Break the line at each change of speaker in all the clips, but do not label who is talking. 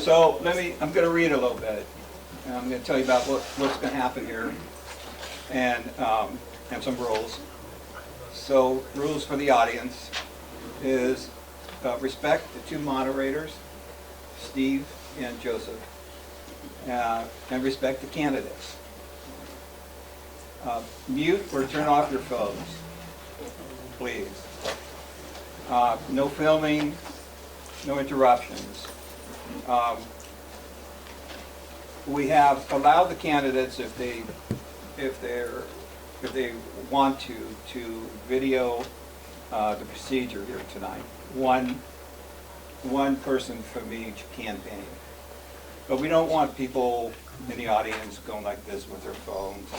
So I'm going to read a little bit. And I'm going to tell you about what's going to happen here and some rules. So rules for the audience is respect the two moderators, Steve and Joseph, and respect the candidates. Mute or turn off your phones, please. No filming, no interruptions. We have allowed the candidates, if they want to video the procedure here tonight. One person from each campaign. But we don't want people in the audience going like this with their phones.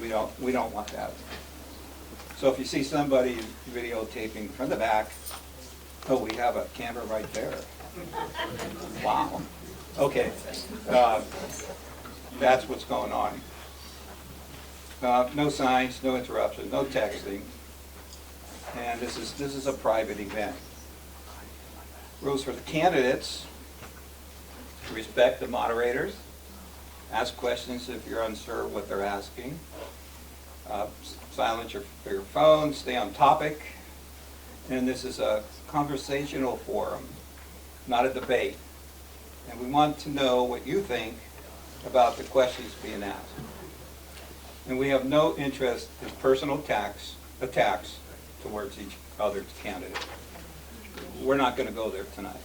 We don't want that. So if you see somebody videotaping from the back, oh, we have a camera right there. Wow. Okay. That's what's going on. No signs, no interruptions, no texting. And this is a private event. Rules for the candidates: respect the moderators, ask questions if you're unsure what they're asking, silence your phone, stay on topic, and this is a conversational forum, not a debate. And we want to know what you think about the questions being asked. And we have no interest in personal attacks towards each other's candidate. We're not going to go there tonight.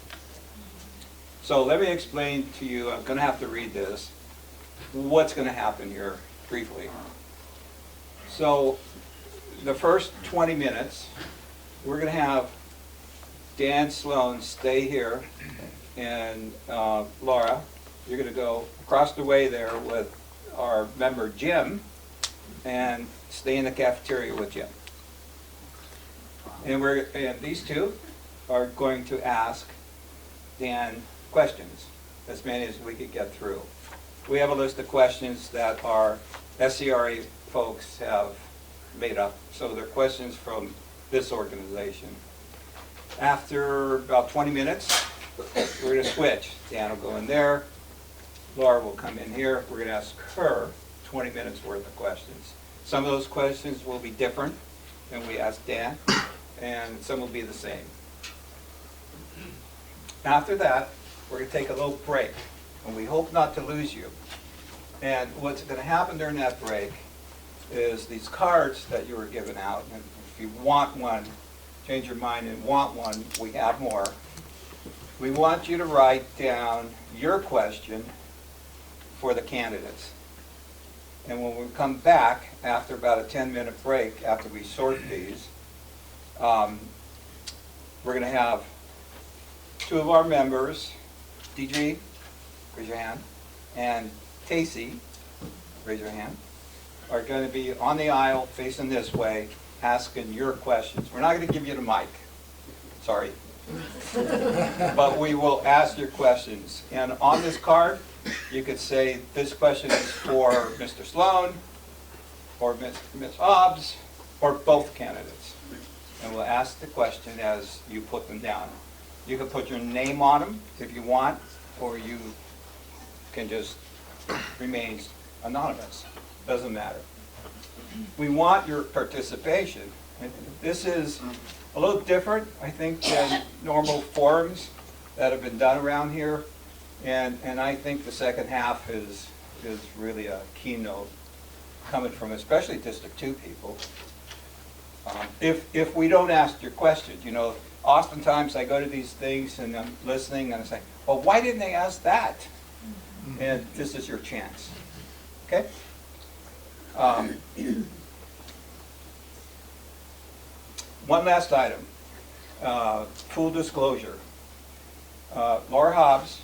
So let me explain to you, I'm going to have to read this, what's going to happen here briefly. So the first 20 minutes, we're going to have Dan Sloan stay here, and Laura, you're going to go across the way there with our member Jim and stay in the cafeteria with Jim. And these two are going to ask Dan questions, as many as we could get through. We have a list of questions that our SCRA folks have made up, so they're questions from this organization. After about 20 minutes, we're going to switch. Dan will go in there, Laura will come in here. We're going to ask her 20 minutes worth of questions. Some of those questions will be different than we asked Dan, and some will be the same. After that, we're going to take a little break, and we hope not to lose you. And what's going to happen during that break is these cards that you were given out, and if you want one, change your mind and want one, we have more. We want you to write down your question for the candidates. And when we come back after about a 10-minute break, after we sort these, we're going to have two of our members, DG, raise your hand, and Casey, raise your hand, are going to be on the aisle facing this way asking your questions. We're not going to give you the mic, sorry, but we will ask your questions. And on this card, you could say this question is for Mr. Sloan, or Ms. Hobbs, or both candidates. And we'll ask the question as you put them down. You can put your name on them if you want, or you can just remain anonymous. Doesn't matter. We want your participation. And this is a little different, I think, than normal forums that have been done around here. And I think the second half is really a keynote coming from especially District 2 people. If we don't ask your questions, you know, oftentimes I go to these things and I'm listening and I say, well, why didn't they ask that? And this is your chance. Okay? One last item, full disclosure. Laura Hobbs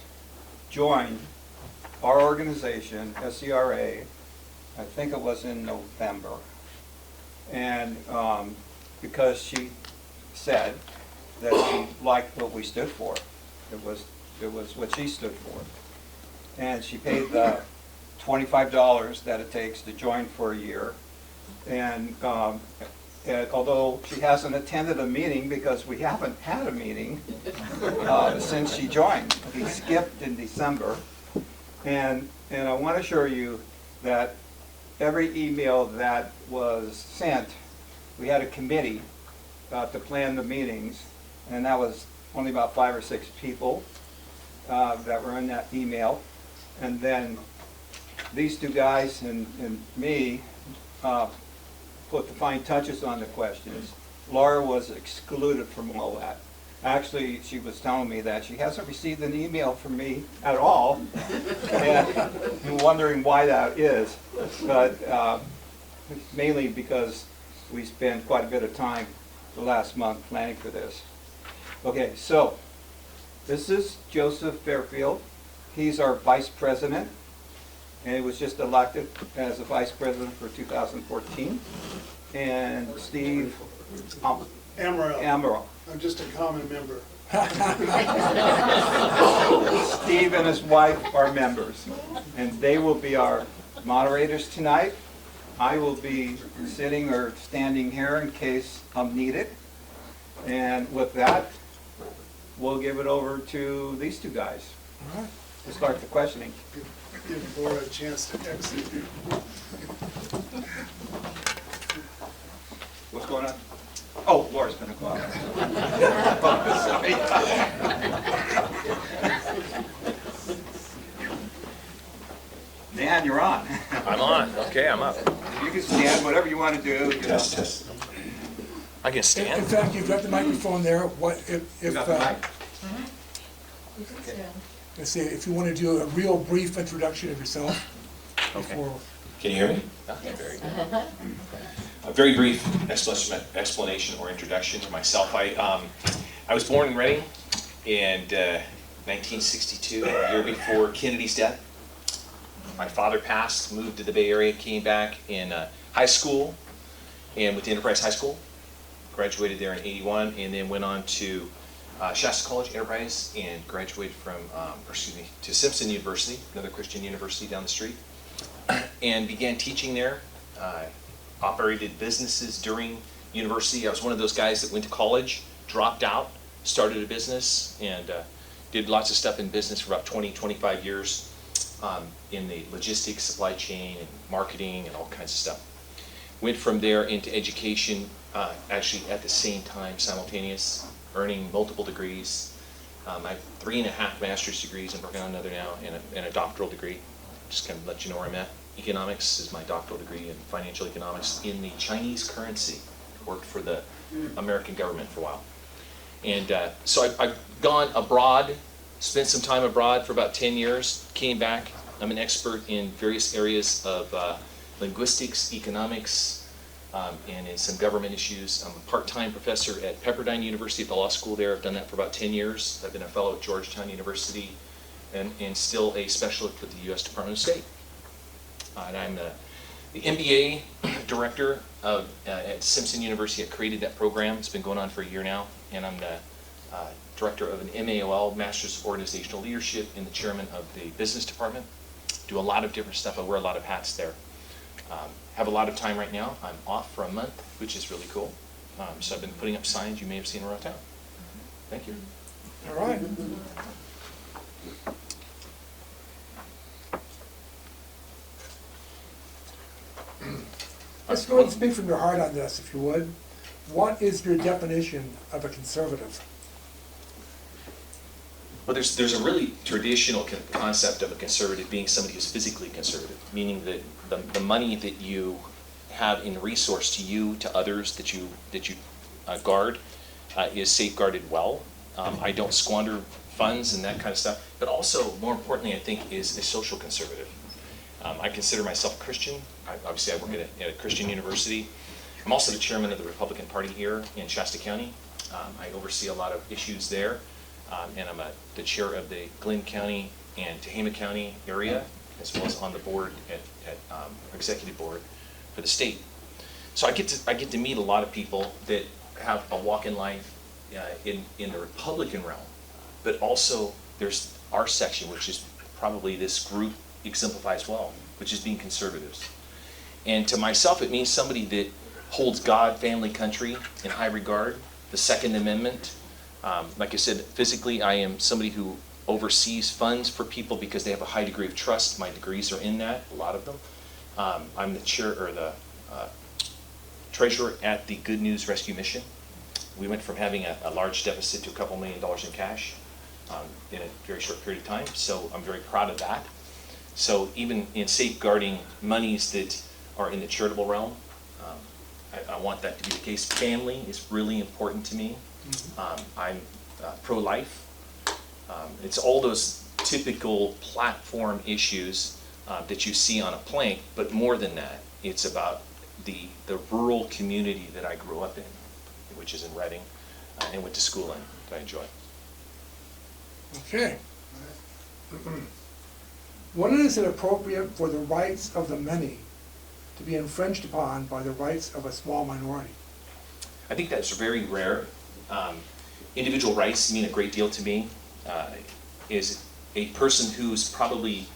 joined our organization, SCRA, I think it was in November. And because she said that she liked what we stood for. It was what she stood for. And she paid the $25 that it takes to join for a year. And although she hasn't attended a meeting because we haven't had a meeting since she joined. We skipped in December. And I want to assure you that every email that was sent, we had a committee to plan the meetings, and that was only about 5 or 6 people that were in that email. And then these two guys and me put the fine touches on the questions. Laura was excluded from all that. Actually, she was telling me that she hasn't received an email from me at all, and I'm wondering why that is. But mainly because we spent quite a bit of time the last month planning for this. Okay, so this is Joseph Fairfield. He's our vice president, and he was just elected as a vice president for 2014. And Steve Amaral.
I'm just a common member.
Steve and his wife are members, and they will be our moderators tonight. I will be sitting or standing here in case I'm needed. And with that, we'll give it over to these two guys to start the questioning.
Give Laura a chance to exit.
What's going on? Oh, Laura's going to go out. Sorry. Dan, you're on.
I'm on. Okay, I'm up.
You can stand, whatever you want to do.
Test. I can
In
stand.
fact, you've got the microphone there. What if
You got the mic?
let's see, if you want to do a real brief introduction of yourself before.
Can you hear me?
Okay, very good.
A very brief explanation or introduction to myself. I was born in Reading in 1962, a year before Kennedy's death. My father passed, moved to the Bay Area, came back in high school, and with the Enterprise High School, graduated there in '81, and then went on to Shasta College Enterprise and graduated from, to Simpson University, another Christian university down the street, and began teaching there. Operated businesses during university. I was one of those guys that went to college, dropped out, started a business, and did lots of stuff in business for about 20, 25 years in the logistics, supply chain, and marketing, and all kinds of stuff. Went from there into education, actually at the same time, simultaneous, earning multiple degrees. I have 3.5 master's degrees. I'm working on another now, and a doctoral degree. Just kind of let you know where I'm at. Economics is my doctoral degree in financial economics in the Chinese currency. Worked for the American government for a while. And so I've gone abroad, spent some time abroad for about 10 years, came back. I'm an expert in various areas of linguistics, economics, and in some government issues. I'm a part-time professor at Pepperdine University at the law school there. I've done that for about 10 years. I've been a fellow at Georgetown University and still a specialist with the U.S. Department of State. And I'm the MBA director at Simpson University. I created that program. It's been going on for a year now. And I'm the director of an MAOL, Master's of Organizational Leadership, and the chairman of the business department. Do a lot of different stuff. I wear a lot of hats there. Have a lot of time right now. I'm off for a month, which is really cool. So I've been putting up signs you may have seen around town. Thank you.
All right. Let's go and speak from your heart on this, if you would. What is your definition of a conservative?
Well, there's a really traditional concept of a conservative being somebody who's physically conservative, meaning that the money that you have in resource to you, to others that you guard, is safeguarded well. I don't squander funds and that kind of stuff. But also, more importantly, I think, is a social conservative. I consider myself a Christian. Obviously, I work at a Christian university. I'm also the chairman of the Republican Party here in Shasta County. I oversee a lot of issues there. And I'm the chair of the Glenn County and Tehama County area, as well as on the board at executive board for the state. So I get to meet a lot of people that have a walk in life in the Republican realm, but also there's our section, which is probably this group exemplifies well, which is being conservatives. And to myself, it means somebody that holds God, family, country in high regard. The Second Amendment, like I said, physically I am somebody who oversees funds for people because they have a high degree of trust. My degrees are in that, a lot of them. I'm the chair or the treasurer at the Good News Rescue Mission. We went from having a large deficit to a couple $1 million in cash in a very short period of time, so I'm very proud of that. So even in safeguarding monies that are in the charitable realm, I want that to be the case. Family is really important to me. I'm pro-life. It's all those typical platform issues that you see on a plank, but more than that, it's about the rural community that I grew up in, which is in Reading, and went to school in, that I enjoy.
Okay. When is it appropriate for the rights of the many to be infringed upon by the rights of a small minority?
I think that's very rare. Individual rights mean a great deal to me. Is a person who's probably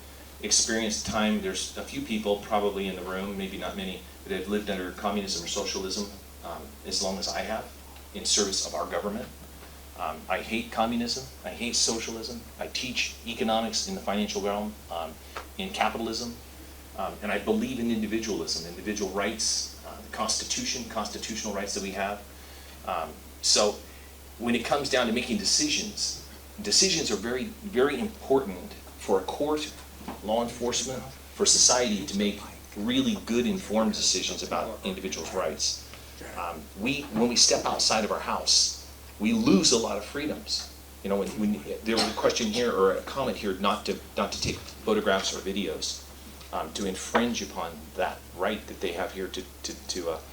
experienced time, there's a few people probably in the room, maybe not many, that have lived under communism or socialism as long as I have, in service of our government. I hate communism, I hate socialism, I teach economics in the financial realm, in capitalism, and I believe in individualism, individual rights, the Constitution, constitutional rights that we have. So when it comes down to making decisions, decisions are very, very important for a court, law enforcement, for society to make really good informed decisions about individuals' rights. When we step outside of our house, we lose a lot of freedoms. You know, when there was a question here or a comment here not to take photographs or videos, to infringe upon that right that they have here to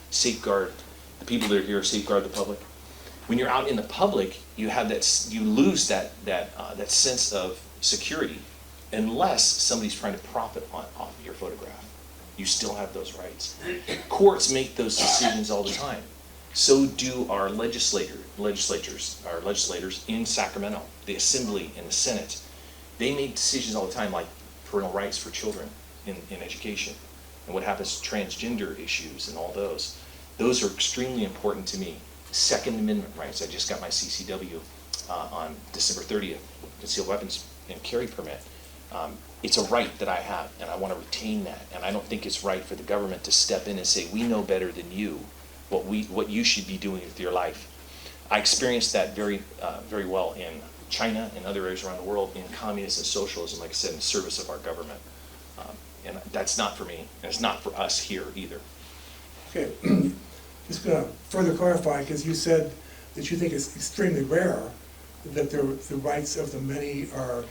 safeguard the people that are here, safeguard the public. When you're out in the public, you have you lose that sense of security, unless somebody's trying to profit off of your photograph. You still have those rights. Courts make those decisions all the time. So do our legislators in Sacramento, the Assembly and the Senate. They make decisions all the time, like parental rights for children in education, and what happens to transgender issues and all those. Those are extremely important to me. Second Amendment rights. I just got my CCW on December 30th, concealed weapons and carry permit. It's a right that I have, and I want to retain that. And I don't think it's right for the government to step in and say, we know better than you what you should be doing with your life. I experienced that very well in China and other areas around the world, in communism and socialism, like I said, in service of our government. And that's not for me, and it's not for us here either.
Okay, just going to further clarify, because you said that you think it's extremely rare that the rights of the many are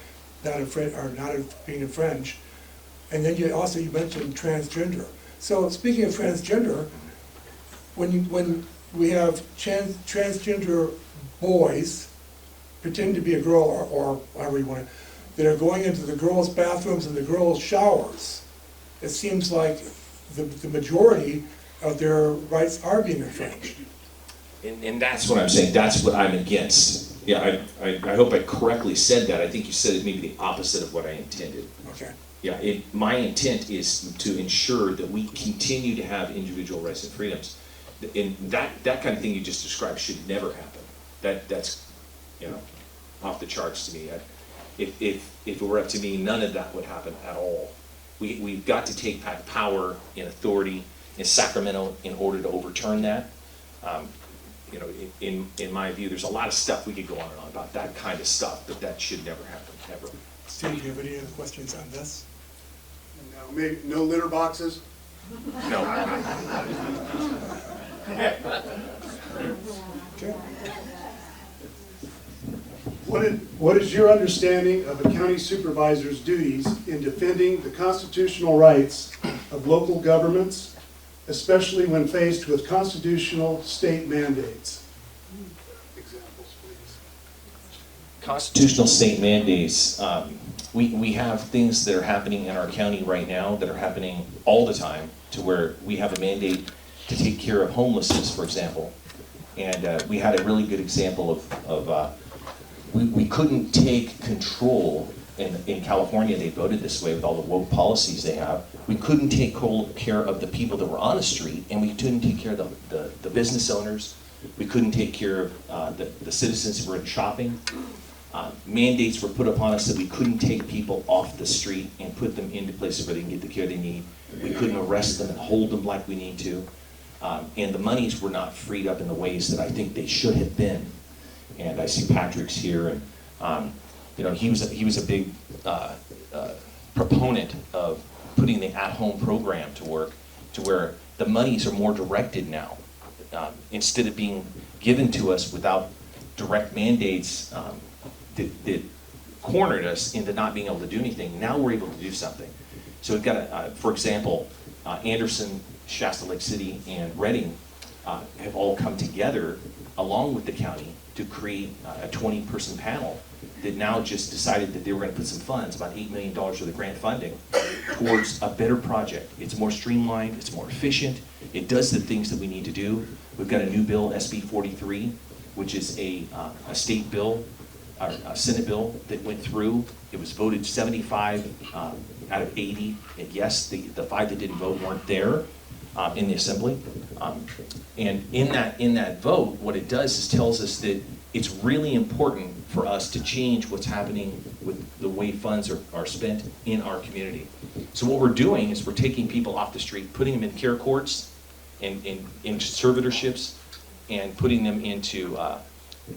not being infringed, and then you mentioned transgender. So speaking of transgender, when we have transgender boys pretend to be a girl or however you want it, that are going into the girls' bathrooms and the girls' showers, it seems like the majority of their rights are being infringed.
And that's what I'm saying. That's what I'm against. Yeah, I hope I correctly said that. I think you said it maybe the opposite of what I intended.
Okay.
Yeah, my intent is to ensure that we continue to have individual rights and freedoms. And that kind of thing you just described should never happen. That's off the charts to me. If it were up to me, none of that would happen at all. We've got to take back power and authority in Sacramento in order to overturn that. In my view, there's a lot of stuff we could go on and on about that kind of stuff, but that should never happen, ever.
Steve, do you have any other questions on this?
No, maybe no litter boxes?
No.
Okay.
What is your understanding of a county supervisor's duties in defending the constitutional rights of local governments, especially when faced with constitutional state mandates? Examples, please.
Constitutional state mandates, we have things that are happening in our county right now that are happening all the time, to where we have a mandate to take care of homelessness, for example. And we had a really good example of we couldn't take control in California, they voted this way with all the woke policies they have. We couldn't take care of the people that were on the street, and we couldn't take care of the business owners. We couldn't take care of the citizens who were shopping. Mandates were put upon us that we couldn't take people off the street and put them into places where they can get the care they need. We couldn't arrest them and hold them like we need to. And the monies were not freed up in the ways that I think they should have been. And I see Patrick's here, and you know, he was a big proponent of putting the at-home program to work, to where the monies are more directed now, instead of being given to us without direct mandates that cornered us into not being able to do anything. Now we're able to do something. So we've got, for example, Anderson, Shasta Lake City, and Redding have all come together along with the county to create a 20-person panel that now just decided that they were going to put some funds, about $8 million worth of grant funding, towards a better project. It's more streamlined, it's more efficient, it does the things that we need to do. We've got a new bill, SB 43, which is a state bill, a Senate bill that went through. It was voted 75 out of 80. And yes, the 5 that didn't vote weren't there in the assembly. And in that vote, what it does is tells us that it's really important for us to change what's happening with the way funds are spent in our community. So what we're doing is we're taking people off the street, putting them in care courts and in conservatorships, and putting them into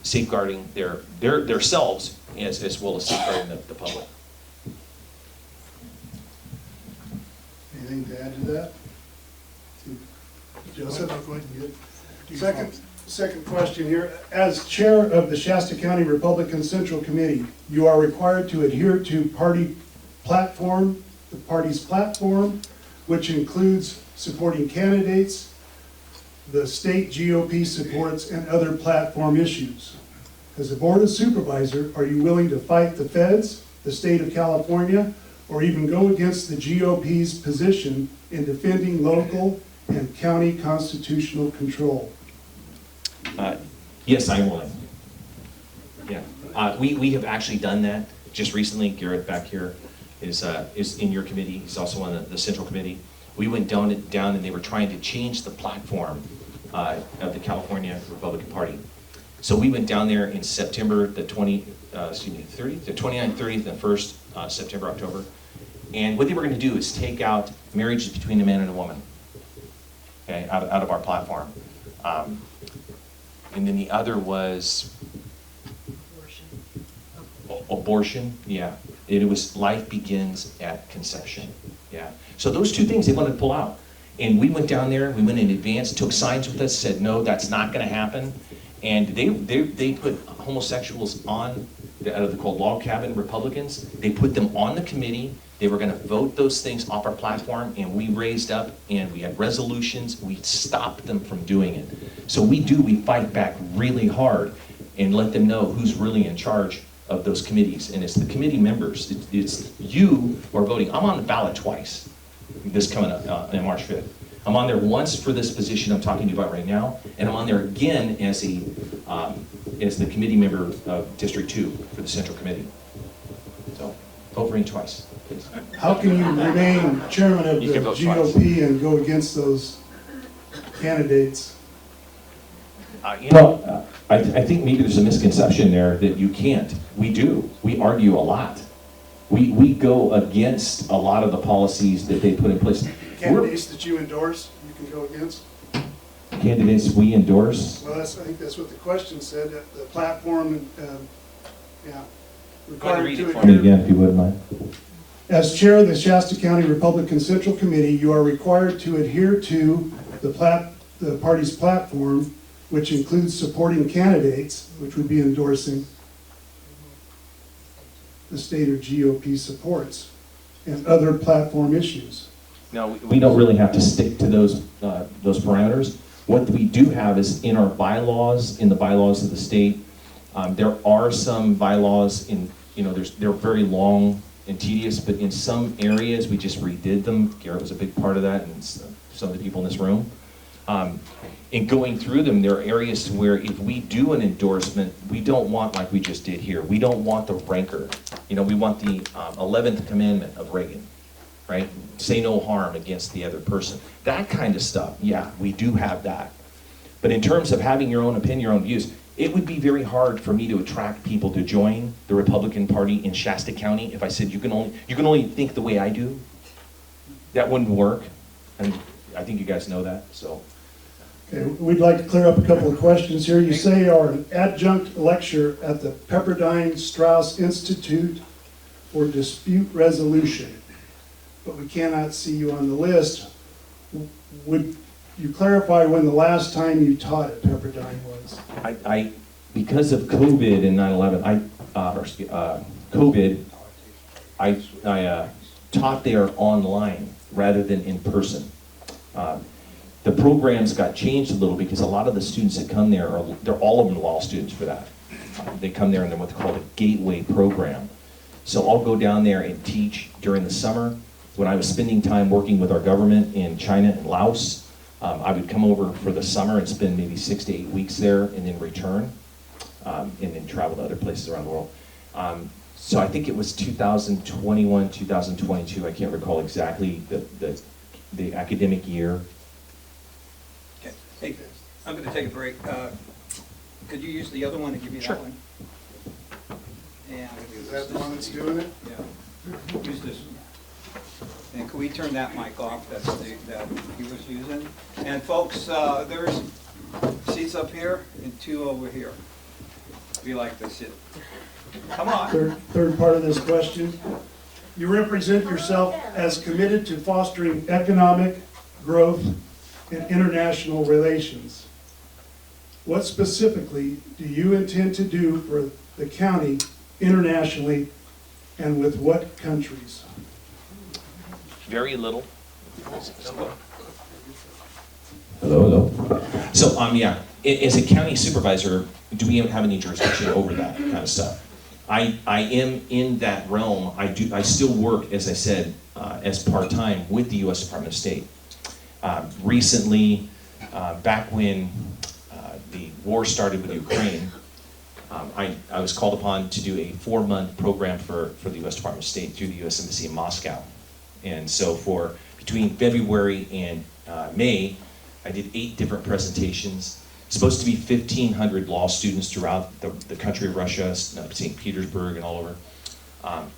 safeguarding their selves as well as safeguarding the public.
Anything to add to that? Joseph?
Go ahead and get it.
Second question here. As chair of the Shasta County Republican Central Committee, you are required to adhere to the party's platform, which includes supporting candidates, the state GOP supports, and other platform issues. As a Board of Supervisor, are you willing to fight the feds, the state of California, or even go against the GOP's position in defending local and county constitutional control?
Yes, I'm willing. Yeah, we have actually done that just recently. Garrett back here is in your committee. He's also on the Central Committee. We went down and they were trying to change the platform of the California Republican Party. So we went down there in September, the 29th, 30th, and 1st September, October. And what they were going to do is take out marriages between a man and a woman, okay, out of our platform. And then the other was abortion. Yeah. It was life begins at conception. Yeah. So those two things they wanted to pull out. And we went down there, we went in advance, took signs with us, said, no, that's not going to happen. And they put homosexuals on, out of the called log cabin Republicans, they put them on the committee. They were going to vote those things off our platform, and we raised up, and we had resolutions. We stopped them from doing it. So we fight back really hard and let them know who's really in charge of those committees. And it's the committee members. It's you who are voting. I'm on the ballot twice, this coming up on March 5th. I'm on there once for this position I'm talking to you about right now, and I'm on there again as the committee member of District 2 for the Central Committee. So vote for me twice.
How can you remain chairman of the
You can vote
GOP and go against those candidates?
I think maybe there's a misconception there that you can't. We do. We argue a lot. We go against a lot of the policies that they put in place.
Candidates that you endorse, you can go against?
Candidates we endorse.
Well, I think that's what the question said, that the platform, yeah.
Read it for
Required
me
to
again, if you wouldn't mind.
As chair of the Shasta County Republican Central Committee, you are required to adhere to the party's platform, which includes supporting candidates, which would be endorsing the state or GOP supports, and other platform issues.
No, we don't really have to stick to those parameters. What we do have is in our bylaws, in the bylaws of the state, there are some bylaws they're very long and tedious, but in some areas we just redid them. Garrett was a big part of that, and some of the people in this room. in going through them, there are areas to where if we do an endorsement, we don't want like we just did here. We don't want the rancor. You know, we want the 11th commandment of Reagan, right? Say no harm against the other person. That kind of stuff, yeah, we do have that. But in terms of having your own opinion, your own views, it would be very hard for me to attract people to join the Republican Party in Shasta County if I said you can only think the way I do. That wouldn't work, and I think you guys know that, so.
Okay, we'd like to clear up a couple of questions here. You say you are an adjunct lecturer at the Pepperdine Strauss Institute for Dispute Resolution, but we cannot see you on the list. Would you clarify when the last time you taught at Pepperdine was?
I because of COVID and 9/11, I taught there online rather than in person. The programs got changed a little because a lot of the students that come there they're all of them law students for that. They come there and they're what's called a gateway program. So I'll go down there and teach during the summer. When I was spending time working with our government in China and Laos, I would come over for the summer and spend maybe 6 to 8 weeks there and then return, and then travel to other places around the world. So I think it was 2021, 2022, I can't recall exactly the academic year.
Okay. Hey, I'm going to take a break. Could you use the other one and give me
Sure.
that one? And
Is that the one that's doing it?
Yeah. Use this one. And can we turn that mic off that he was using? And folks, there's seats up here and 2 over here. If you like to sit. Come on.
Third part of this question. You represent yourself as committed to fostering economic growth and international relations. What specifically do you intend to do for the county internationally, and with what countries?
Very little. Hello. So, yeah, as a county supervisor, do we have any jurisdiction over that kind of stuff? I am in that realm. I still work, as I said, as part-time with the U.S. Department of State. Recently, back when the war started with Ukraine, I was called upon to do a 4-month program for the U.S. Department of State through the U.S. Embassy in Moscow. And so for between February and May, I did 8 different presentations. Supposed to be 1,500 law students throughout the country of Russia, St. Petersburg and all over.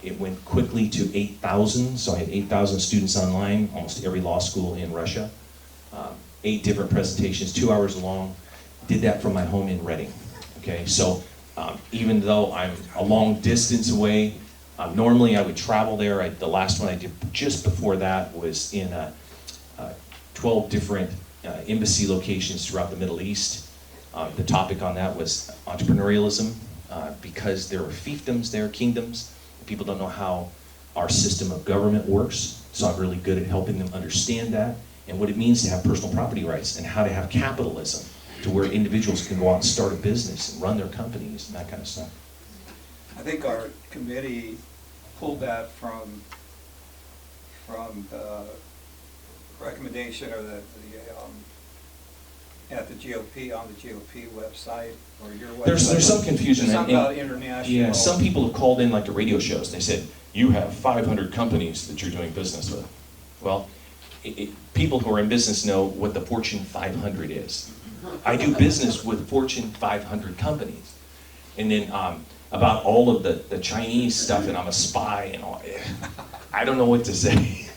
It went quickly to 8,000, so I had 8,000 students online, almost every law school in Russia. 8 different presentations, 2 hours long. Did that from my home in Reading. Okay, so even though I'm a long distance away, normally I would travel there. The last one I did just before that was in 12 different embassy locations throughout the Middle East. The topic on that was entrepreneurialism, because there were fiefdoms there, kingdoms. People don't know how our system of government works, so I'm really good at helping them understand that and what it means to have personal property rights and how to have capitalism to where individuals can go out and start a business and run their companies and that kind of stuff.
I think our committee pulled that from the recommendation or at the GOP, on the GOP website or your website.
There's some confusion.
There's something about international.
Yeah, some people have called in like to radio shows. They said, you have 500 companies that you're doing business with. Well, people who are in business know what the Fortune 500 is. I do business with Fortune 500 companies. And then about all of the Chinese stuff, and I'm a spy and all, I don't know what to say.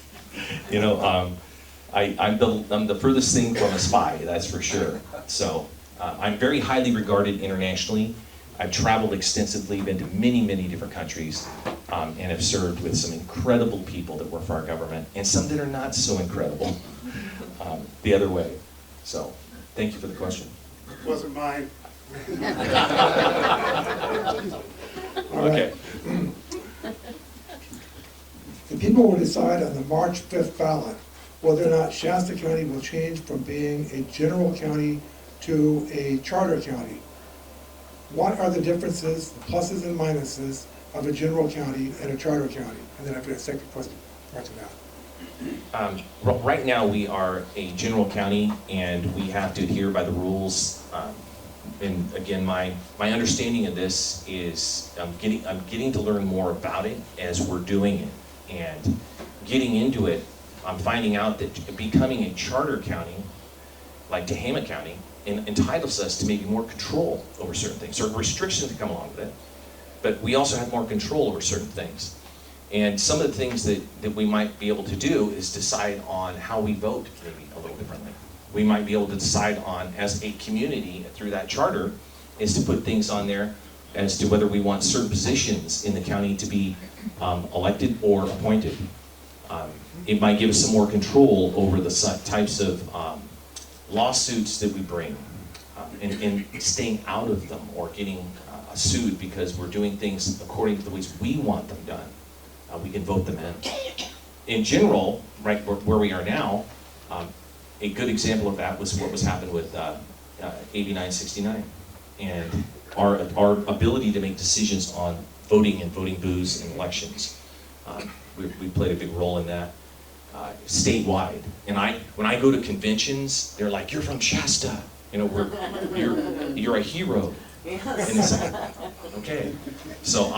You know, I'm the furthest thing from a spy, that's for sure. So I'm very highly regarded internationally. I've traveled extensively, been to many, many different countries, and have served with some incredible people that work for our government, and some that are not so incredible the other way. So thank you for the question.
Wasn't mine.
Okay.
The people will decide on the March 5th ballot whether or not Shasta County will change from being a general county to a charter county. What are the differences, the pluses and minuses of a general county and a charter county? And then I've got a second question after that.
Right now, we are a general county, and we have to adhere by the rules. And again, my understanding of this is I'm getting to learn more about it as we're doing it. And getting into it, I'm finding out that becoming a charter county, like Tehama County, entitles us to maybe more control over certain things. There are restrictions that come along with it, but we also have more control over certain things. And some of the things that we might be able to do is decide on how we vote maybe a little differently. We might be able to decide on, as a community, through that charter, is to put things on there as to whether we want certain positions in the county to be elected or appointed. It might give us some more control over the types of lawsuits that we bring, and staying out of them or getting sued because we're doing things according to the ways we want them done. We can vote them in. In general, right where we are now, a good example of that was what was happened with AB 969, and our ability to make decisions on voting and voting booths in elections. We played a big role in that statewide. And when I go to conventions, they're like, "You're from Shasta, you know, you're a hero." And it's like, okay. So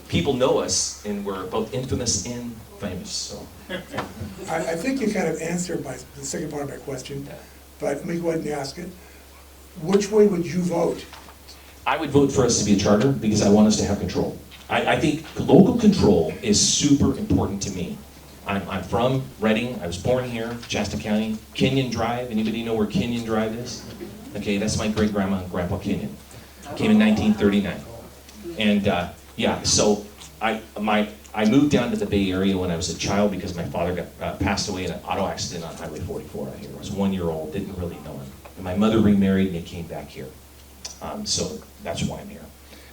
people know us, and we're both infamous and famous. So
I think you kind of answered the second part of my question, but let me go ahead and ask it. Which way would you vote?
I would vote for us to be a charter because I want us to have control. I think local control is super important to me. I'm from Reading. I was born here, Shasta County. Kenyon Drive. Anybody know where Kenyon Drive is? Okay, that's my great grandma and grandpa Kenyon. Came in 1939. And yeah, so I moved down to the Bay Area when I was a child because my father passed away in an auto accident on Highway 44 out here. I was 1 year old, didn't really know him. And my mother remarried and they came back here. So that's why I'm here.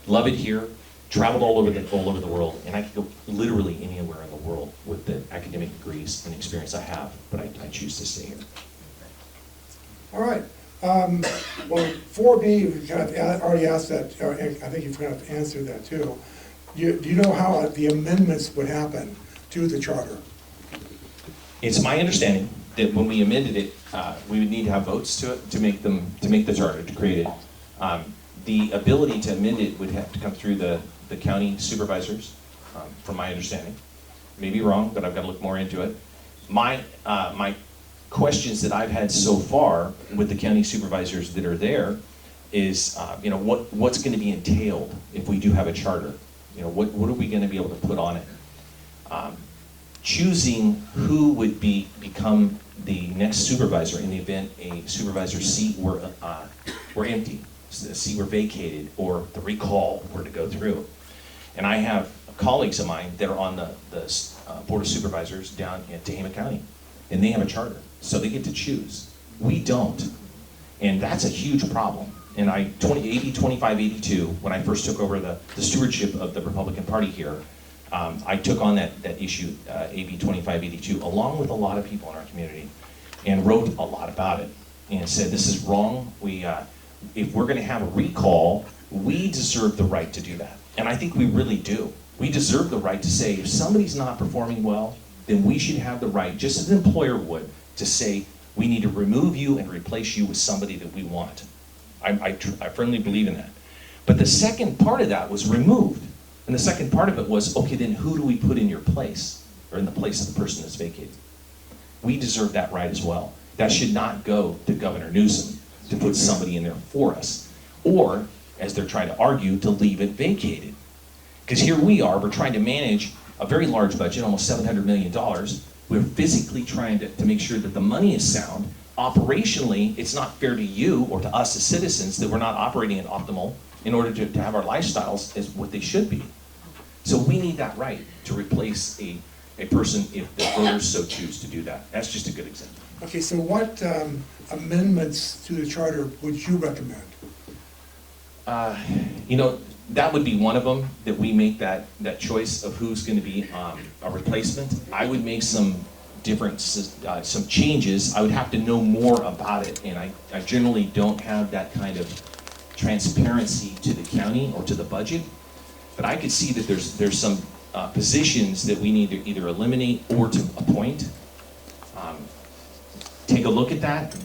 Love it here. Traveled all over the world, and I could go literally anywhere in the world with the academic degrees and experience I have, but I choose to stay here.
All right. Well, 4B, you kind of already asked that, or I think you've kind of answered that too. Do you know how the amendments would happen to the charter?
It's my understanding that when we amended it, we would need to have votes to it to make the charter, to create it. The ability to amend it would have to come through the county supervisors, from my understanding. Maybe wrong, but I've got to look more into it. My questions that I've had so far with the county supervisors that are there is, you know, what's going to be entailed if we do have a charter? You know, what are we going to be able to put on it? Choosing who would become the next supervisor in the event a supervisor seat were empty, the seat were vacated, or the recall were to go through. And I have colleagues of mine that are on the Board of Supervisors down in Tehama County, and they have a charter, so they get to choose. We don't, and that's a huge problem. And AB 2582, when I first took over the stewardship of the Republican Party here, I took on that issue, AB 2582, along with a lot of people in our community, and wrote a lot about it, and said this is wrong. If we're going to have a recall, we deserve the right to do that. And I think we really do. We deserve the right to say, if somebody's not performing well, then we should have the right, just as an employer would, to say, we need to remove you and replace you with somebody that we want. I firmly believe in that. But the second part of that was removed. And the second part of it was, okay, then who do we put in your place, or in the place of the person that's vacated? We deserve that right as well. That should not go to Governor Newsom to put somebody in there for us. Or, as they're trying to argue, to leave it vacated. Because here we are, we're trying to manage a very large budget, almost $700 million. We're physically trying to make sure that the money is sound. Operationally, it's not fair to you or to us as citizens that we're not operating at optimal in order to have our lifestyles as what they should be. So we need that right to replace a person if the voters so choose to do that. That's just a good example.
Okay, so what amendments to the charter would you recommend?
You know, that would be one of them, that we make that choice of who's going to be a replacement. I would make some different, some changes. I would have to know more about it, and I generally don't have that kind of transparency to the county or to the budget. But I could see that there's some positions that we need to either eliminate or to appoint. Take a look at that,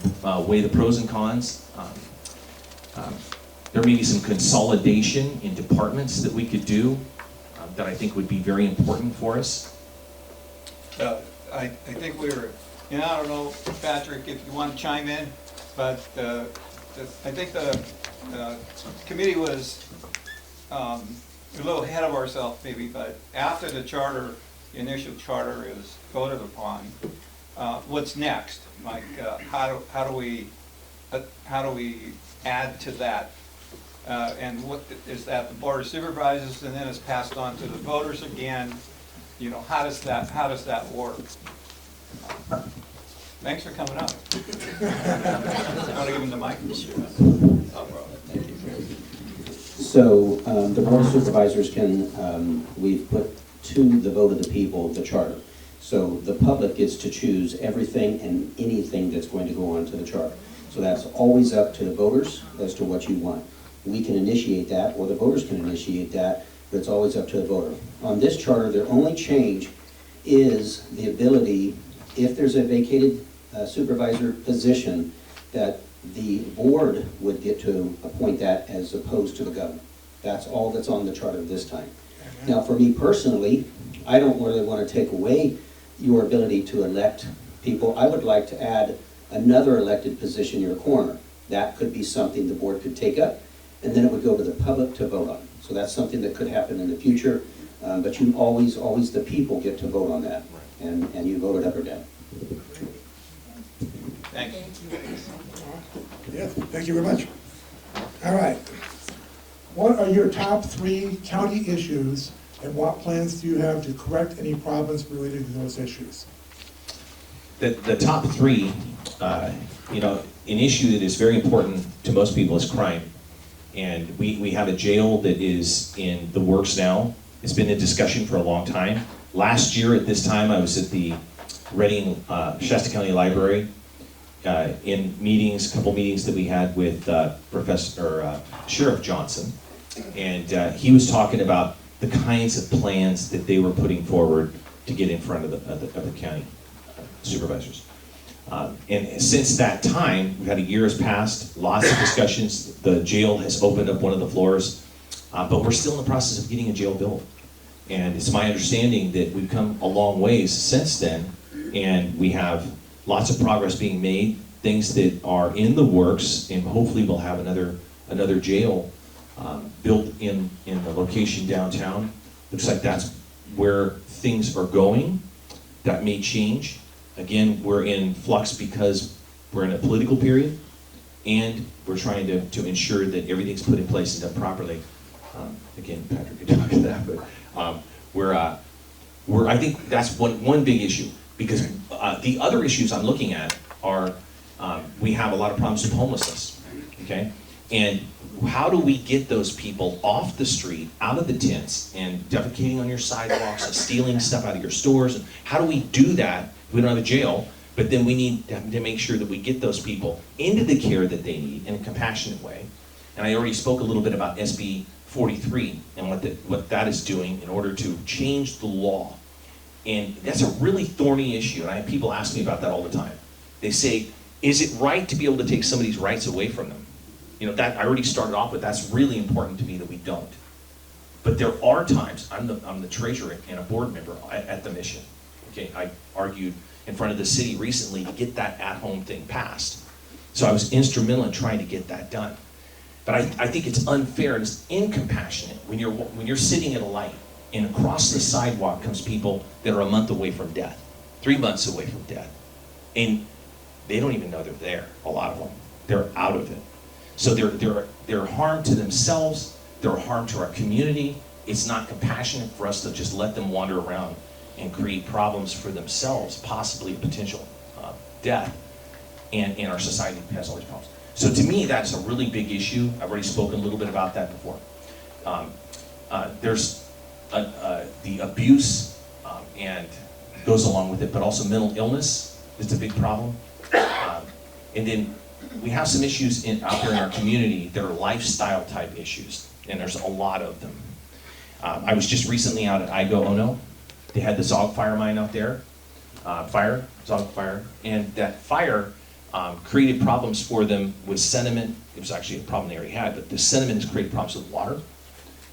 weigh the pros and cons. There may be some consolidation in departments that we could do that I think would be very important for us.
I think we were, I don't know, Patrick, if you want to chime in, but I think the committee was a little ahead of ourselves maybe, but after the charter, the initial charter is voted upon, what's next? Like, how do we add to that? And what is that, the board of supervisors, and then it's passed on to the voters again? How does that work? Thanks for coming up. I want to give him the mic.
So the board of supervisors can, we've put to the vote of the people the charter. So the public gets to choose everything and anything that's going to go on to the charter. So that's always up to the voters as to what you want. We can initiate that, or the voters can initiate that, but it's always up to the voter. On this charter, the only change is the ability, if there's a vacated supervisor position, that the board would get to appoint that as opposed to the governor. That's all that's on the charter this time. Now, for me personally, I don't really want to take away your ability to elect people. I would like to add another elected position, your coroner. That could be something the board could take up, and then it would go to the public to vote on. So that's something that could happen in the future, but you always, the people get to vote on that, and you vote it up or down.
Thanks.
Yeah, thank you very much. All right. What are your top 3 county issues, and what plans do you have to correct any problems related to those issues?
The top 3, an issue that is very important to most people is crime. And we have a jail that is in the works now. It's been in discussion for a long time. Last year at this time, I was at the Reading Shasta County Library in meetings, a couple meetings that we had with Sheriff Johnson. And he was talking about the kinds of plans that they were putting forward to get in front of the county supervisors. And since that time, we've had a year has passed, lots of discussions. The jail has opened up one of the floors, but we're still in the process of getting a jail built. And it's my understanding that we've come a long ways since then, and we have lots of progress being made, things that are in the works, and hopefully we'll have another jail built in the location downtown. Looks like that's where things are going. That may change. Again, we're in flux because we're in a political period, and we're trying to ensure that everything's put in place and done properly. Again, Patrick could talk to that, but I think that's one big issue, because the other issues I'm looking at are we have a lot of problems with homelessness, okay? And how do we get those people off the street, out of the tents, and defecating on your sidewalks and stealing stuff out of your stores? And how do we do that? We don't have a jail, but then we need to make sure that we get those people into the care that they need in a compassionate way. And I already spoke a little bit about SB 43 and what that is doing in order to change the law. And that's a really thorny issue, and I have people ask me about that all the time. They say, is it right to be able to take somebody's rights away from them? That I already started off with, that's really important to me that we don't. But there are times, I'm the treasurer and a board member at the mission. Okay, I argued in front of the city recently to get that at-home thing passed. So I was instrumental in trying to get that done. But I think it's unfair and it's incompassionate when you're sitting at a light and across the sidewalk comes people that are a month away from death, 3 months away from death. And they don't even know they're there, a lot of them. They're out of it. So they're harm to themselves, they're harm to our community. It's not compassionate for us to just let them wander around and create problems for themselves, possibly potential death, and our society has all these problems. So to me, that's a really big issue. I've already spoken a little bit about that before. There's the abuse and goes along with it, but also mental illness is a big problem. And then we have some issues out there in our community that are lifestyle type issues, and there's a lot of them. I was just recently out at Igo Ono. They had the Zog fire mine out there. fire, Zog fire, and that fire created problems for them with sediment. It was actually a problem they already had, but the sediment has created problems with water.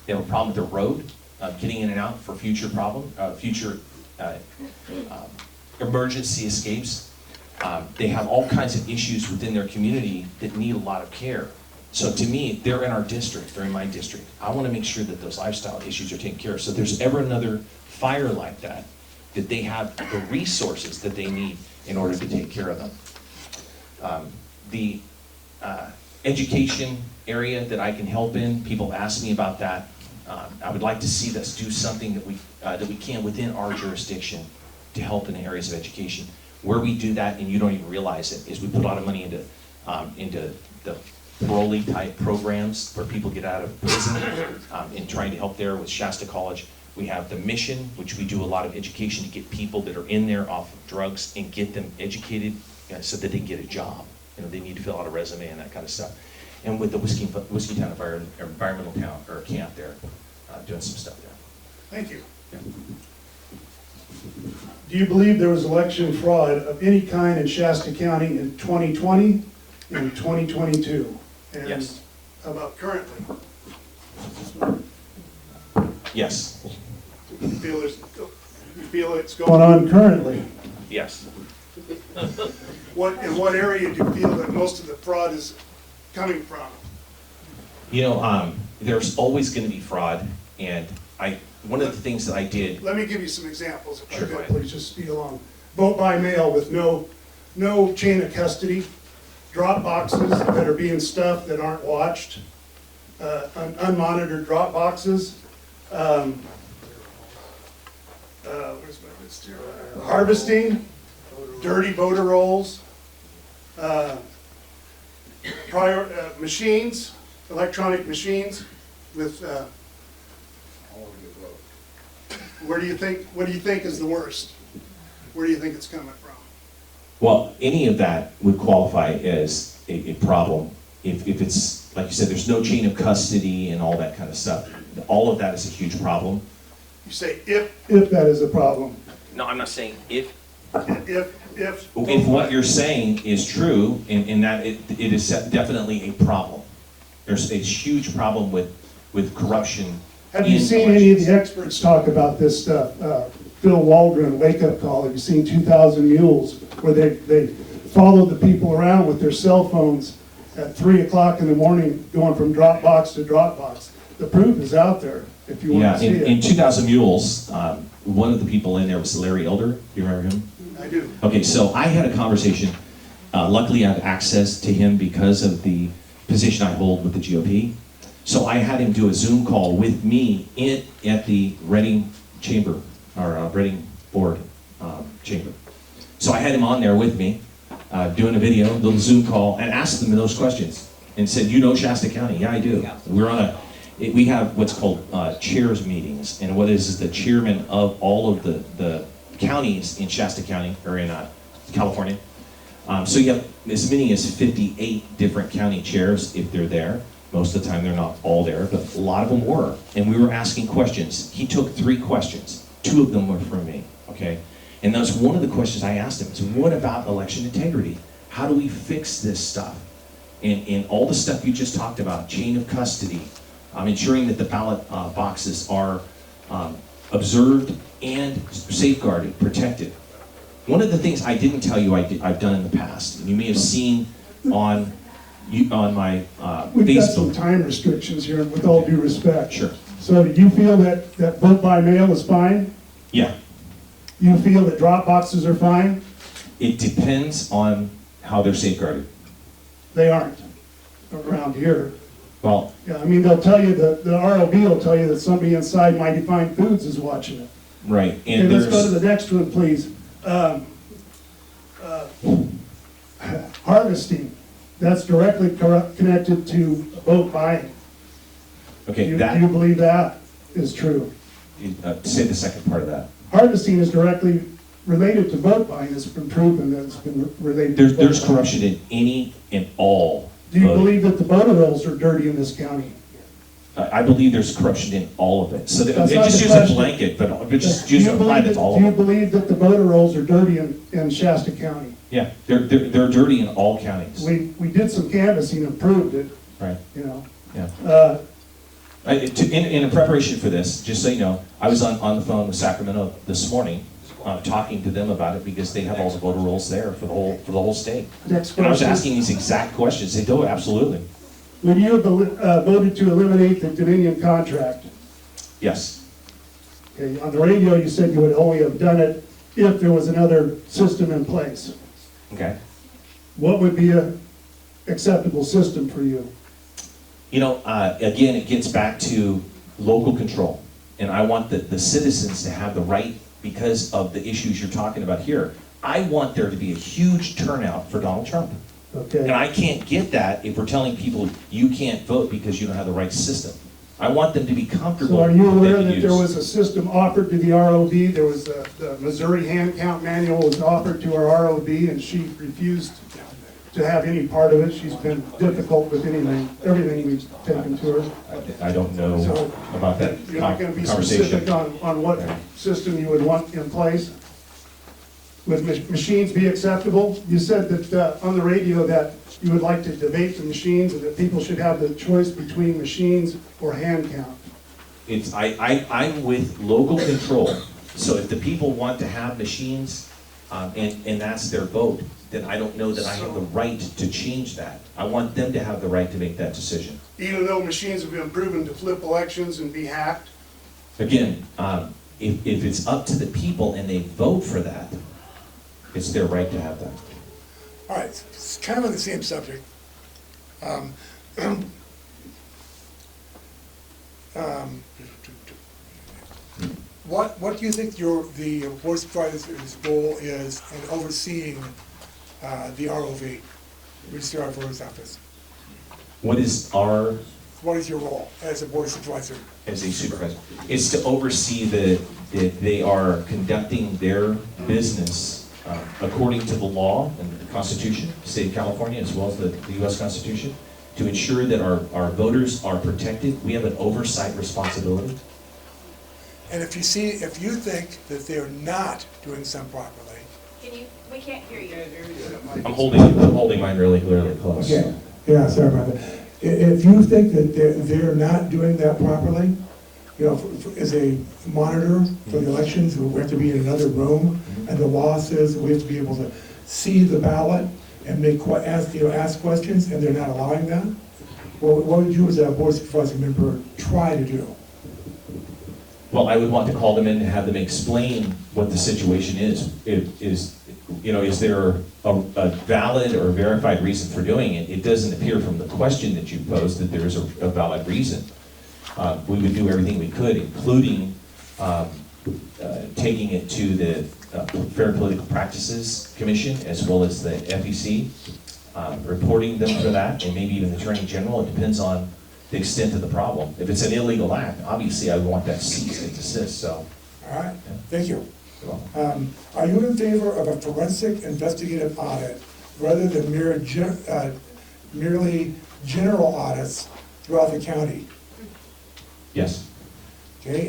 They have a problem with the road, getting in and out for future emergency escapes. They have all kinds of issues within their community that need a lot of care. So to me, they're in our district, they're in my district. I want to make sure that those lifestyle issues are taken care of. So if there's ever another fire like that, that they have the resources that they need in order to take care of them. The education area that I can help in, people ask me about that. I would like to see us do something that we can within our jurisdiction to help in the areas of education. Where we do that, and you don't even realize it, is we put a lot of money into the parolee type programs where people get out of prison, and trying to help there with Shasta College. We have the mission, which we do a lot of education to get people that are in there off of drugs and get them educated so that they can get a job. You know, they need to fill out a resume and that kind of stuff. And with the Whiskey Town environmental town or camp there, doing some stuff there.
Thank you.
Yeah.
Do you believe there was election fraud of any kind in Shasta County in 2020 and 2022? And
Yes.
how about currently?
Yes.
You feel it's going on currently?
Yes.
In what area do you feel that most of the fraud is coming from?
You know, there's always going to be fraud, and one of the things that I did.
Let me give you some examples, if
Sure,
I
go
could,
ahead.
please, just speed along. Vote by mail with no chain of custody, drop boxes that are being stuffed that aren't watched, unmonitored drop boxes, where's my list here? Harvesting, dirty voter rolls, machines, electronic machines with, what do you think is the worst? Where do you think it's coming from?
Well, any of that would qualify as a problem. If it's, like you said, there's no chain of custody and all that kind of stuff. All of that is a huge problem.
You say if that is a problem.
No, I'm not saying if.
If
what you're saying is true, in that it is definitely a problem. There's a huge problem with corruption.
Have you seen any of the experts talk about this stuff? Phil Waldron, Wake Up Call, have you seen 2,000 Mules, where they followed the people around with their cell phones at 3 o'clock in the morning, going from drop box to drop box? The proof is out there, if you want to see it.
In 2,000 Mules, one of the people in there was Larry Elder. Do you remember him?
I do.
Okay, so I had a conversation. Luckily, I have access to him because of the position I hold with the GOP. So I had him do a Zoom call with me at the Reading Chamber, or Reading Board Chamber. So I had him on there with me, doing a video, little Zoom call, and asked them those questions. And said, you know Shasta County? Yeah, I do. We have what's called chairs meetings. And what is the chairman of all of the counties in Shasta County, or in California. So you have as many as 58 different county chairs if they're there. Most of the time they're not all there, but a lot of them were. And we were asking questions. He took 3 questions. 2 of them were from me, okay? And that's one of the questions I asked him is, what about election integrity? How do we fix this stuff? And all the stuff you just talked about, chain of custody, ensuring that the ballot boxes are observed and safeguarded, protected. One of the things I didn't tell you I've done in the past, and you may have seen on my
We've got some
Facebook.
time restrictions here, with all due respect.
Sure.
So do you feel that vote by mail is fine?
Yeah,
You feel that drop boxes are fine?
it depends on how they're safeguarded.
They aren't around here.
Well,
Yeah, I mean, they'll tell you, the ROB will tell you that somebody inside Mighty Fine Foods is watching it.
right,
Okay,
and
let's go to
there's,
the next one, please. Harvesting, that's directly connected to vote buying. Do
okay,
you
that,
believe that is true?
say the second part of that.
Harvesting is directly related to vote buying. It's been proven that it's been related to vote
There's
buying.
corruption in any and all.
Do you
voting.
believe that the voter rolls are dirty in this county?
I believe there's corruption in all of it. So
That's
they
not
just
the
use a
question.
blanket, but just
Do
use
you
a apply that to all
do you
of them.
believe that the voter rolls are dirty in Shasta County?
Yeah, they're dirty in all counties,
We did some canvassing and proved it,
right?
you know.
Yeah. In preparation for this, just so you know, I was on the phone with Sacramento this morning, talking to them about it because they have all the voter rolls there for the whole state.
Next
And I was
question.
asking these exact questions. They do, absolutely.
When you voted to eliminate the Dominion contract,
Yes.
okay, on the radio you said you would only have done it if there was another system in place.
Okay.
What would be a acceptable system for you?
You know, again, it gets back to local control. And I want the citizens to have the right, because of the issues you're talking about here. I want there to be a huge turnout for Donald Trump. And
Okay,
I can't get that if we're telling people you can't vote because you don't have the right system. I want them to be comfortable.
so are you
that they
aware
can
that there
use-
was a system offered to the ROB? There was the Missouri hand count manual was offered to our ROB and she refused to have any part of it. She's been difficult with everything we've taken to her.
I don't know
So,
about that
You're not gonna be
conversation.
specific on what system you would want in place? Would machines be acceptable? You said that on the radio that you would like to debate the machines and that people should have the choice between machines or hand count.
I'm with local control. So if the people want to have machines, and that's their vote, then I don't know that I have the right to change that. I want them to have the right to make that decision.
Even though machines have been proven to flip elections and be hacked?
Again, if it's up to the people and they vote for that, it's their right to have that.
All right, it's kind of on the same subject. What do you think the board supervisor's role is in overseeing the ROV, Register of Voters Office?
What is our,
What is your role as a board supervisor?
as a supervisor? It's to oversee that they are conducting their business according to the law and the Constitution, the state of California, as well as the US Constitution, to ensure that our voters are protected. We have an oversight responsibility.
And if you think that they're not doing something properly,
We can't hear you.
I'm holding mine really close.
okay, yeah, sorry about that. If you think that they're not doing that properly, you know, as a monitor for the elections, we have to be in another room, and the law says we have to be able to see the ballot and ask questions, and they're not allowing that. What would you as a board supervisor member try to do?
Well, I would want to call them in and have them explain what the situation is. Is there a valid or verified reason for doing it? It doesn't appear from the question that you posed that there is a valid reason. We would do everything we could, including taking it to the Fair Political Practices Commission as well as the FEC, reporting them for that, and maybe even the Attorney General. It depends on the extent of the problem. If it's an illegal act, obviously I would want that cease and desist, so.
All right, thank you.
You're welcome.
Are you in favor of a forensic investigative audit rather than merely general audits throughout the county?
Yes.
Okay,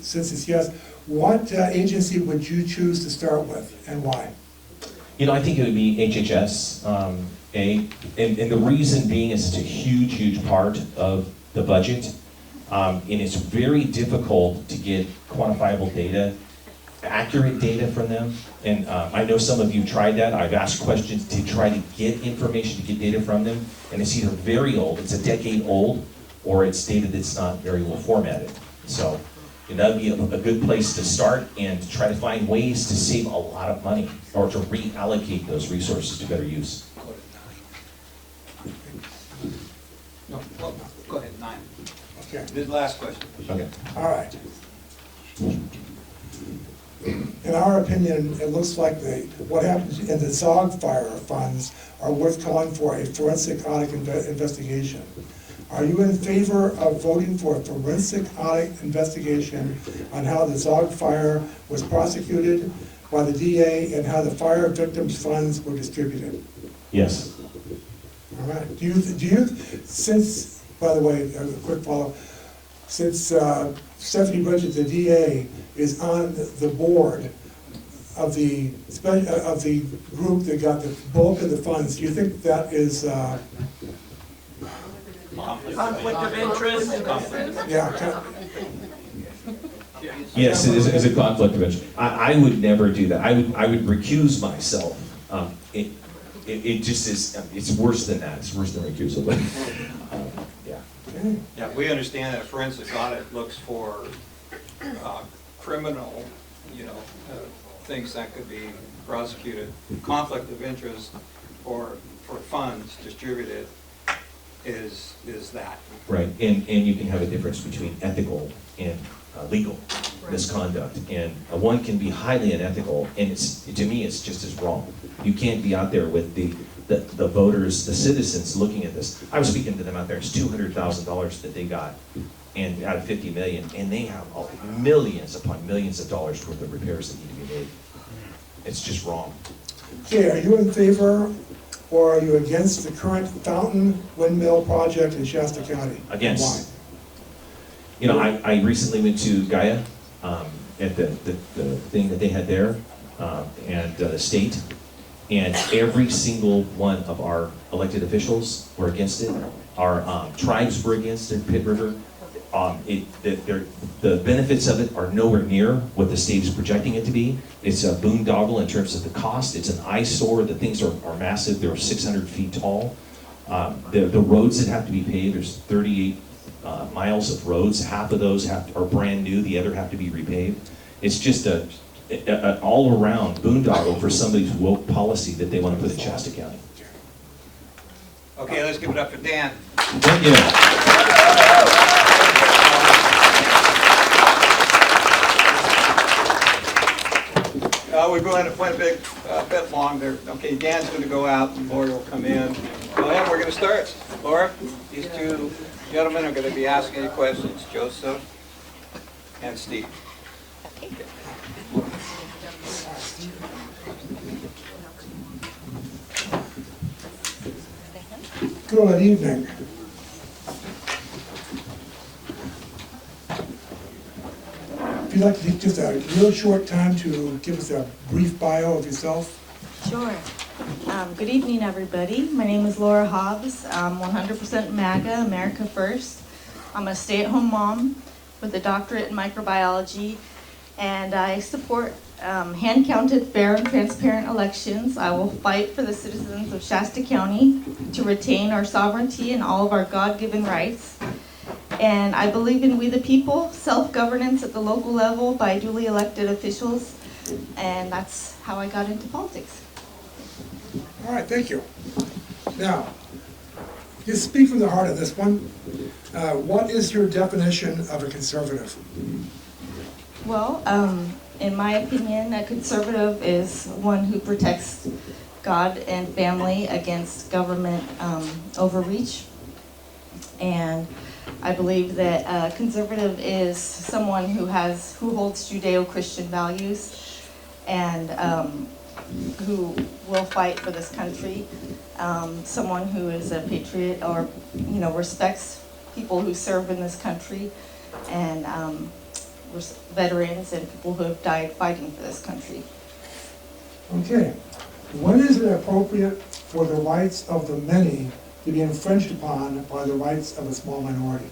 since it's yes, what agency would you choose to start with and why?
I think it would be HHS, and the reason being is it's a huge part of the budget, and it's very difficult to get quantifiable data, accurate data from them. And I know some of you tried that. I've asked questions to try to get information, to get data from them, and it's either very old, it's a decade old, or it's data that's not very well formatted. So that would be a good place to start and to try to find ways to save a lot of money or to reallocate those resources to better use.
No, well, go ahead, 9.
Okay,
The last question.
Okay.
all right. In our opinion, it looks like what happens in the Zog fire funds are worth calling for a forensic audit investigation. Are you in favor of voting for a forensic audit investigation on how the Zog fire was prosecuted by the DA and how the fire victims' funds were distributed?
Yes.
All right. Do you, since, by the way, a quick follow, since Stephanie Bridget, the DA, is on the board of the group that got the bulk of the funds, do you think that is,
Conflict of interest?
yeah,
Yes, it is a conflict of interest. I would never do that. I would recuse myself. It just is, it's worse than that. It's worse than recusal, but, yeah.
Yeah, we understand that forensic audit looks for criminal, things that could be prosecuted. Conflict of interest for funds distributed is that.
Right, and you can have a difference between ethical and legal misconduct. And one can be highly unethical, and to me, it's just as wrong. You can't be out there with the voters, the citizens looking at this. I was speaking to them out there, it's $200,000 that they got, and out of 50 million, and they have millions upon millions of dollars worth of repairs that need to be made. It's just wrong.
Okay, are you in favor or are you against the current fountain windmill project in Shasta County?
Against. I recently went to Gaia at the thing that they had there, and the state, and every single one of our elected officials were against it. Our tribes were against it, Pit River. The benefits of it are nowhere near what the state is projecting it to be. It's a boondoggle in terms of the cost. It's an eyesore. The things are massive. They're 600 feet tall. The roads that have to be paved, there's 38 miles of roads. Half of those are brand new. The other have to be repaved. It's just an all-around boondoggle for somebody's woke policy that they want to put in Shasta County.
Okay, let's give it up for Dan.
Thank you.
We're going to went a bit long there. Okay, Dan's going to go out and Laura will come in. Go ahead, we're going to start. Laura, these two gentlemen are going to be asking you questions, Joseph and Steve.
Good evening. If you'd like to take just a real short time to give us a brief bio of yourself.
Sure. Good evening, everybody. My name is Laura Hobbs. I'm 100% MAGA, America First. I'm a stay-at-home mom with a doctorate in microbiology, and I support hand-counted, fair, and transparent elections. I will fight for the citizens of Shasta County to retain our sovereignty and all of our God-given rights. And I believe in we the people, self-governance at the local level by duly elected officials, and that's how I got into politics.
All right, thank you. Now, just speak from the heart of this one. What is your definition of a conservative?
Well, in my opinion, a conservative is one who protects God and family against government overreach. And I believe that a conservative is someone who holds Judeo-Christian values and who will fight for this country. Someone who is a patriot or respects people who serve in this country and veterans and people who have died fighting for this country.
Okay. When is it appropriate for the rights of the many to be infringed upon by the rights of a small minority?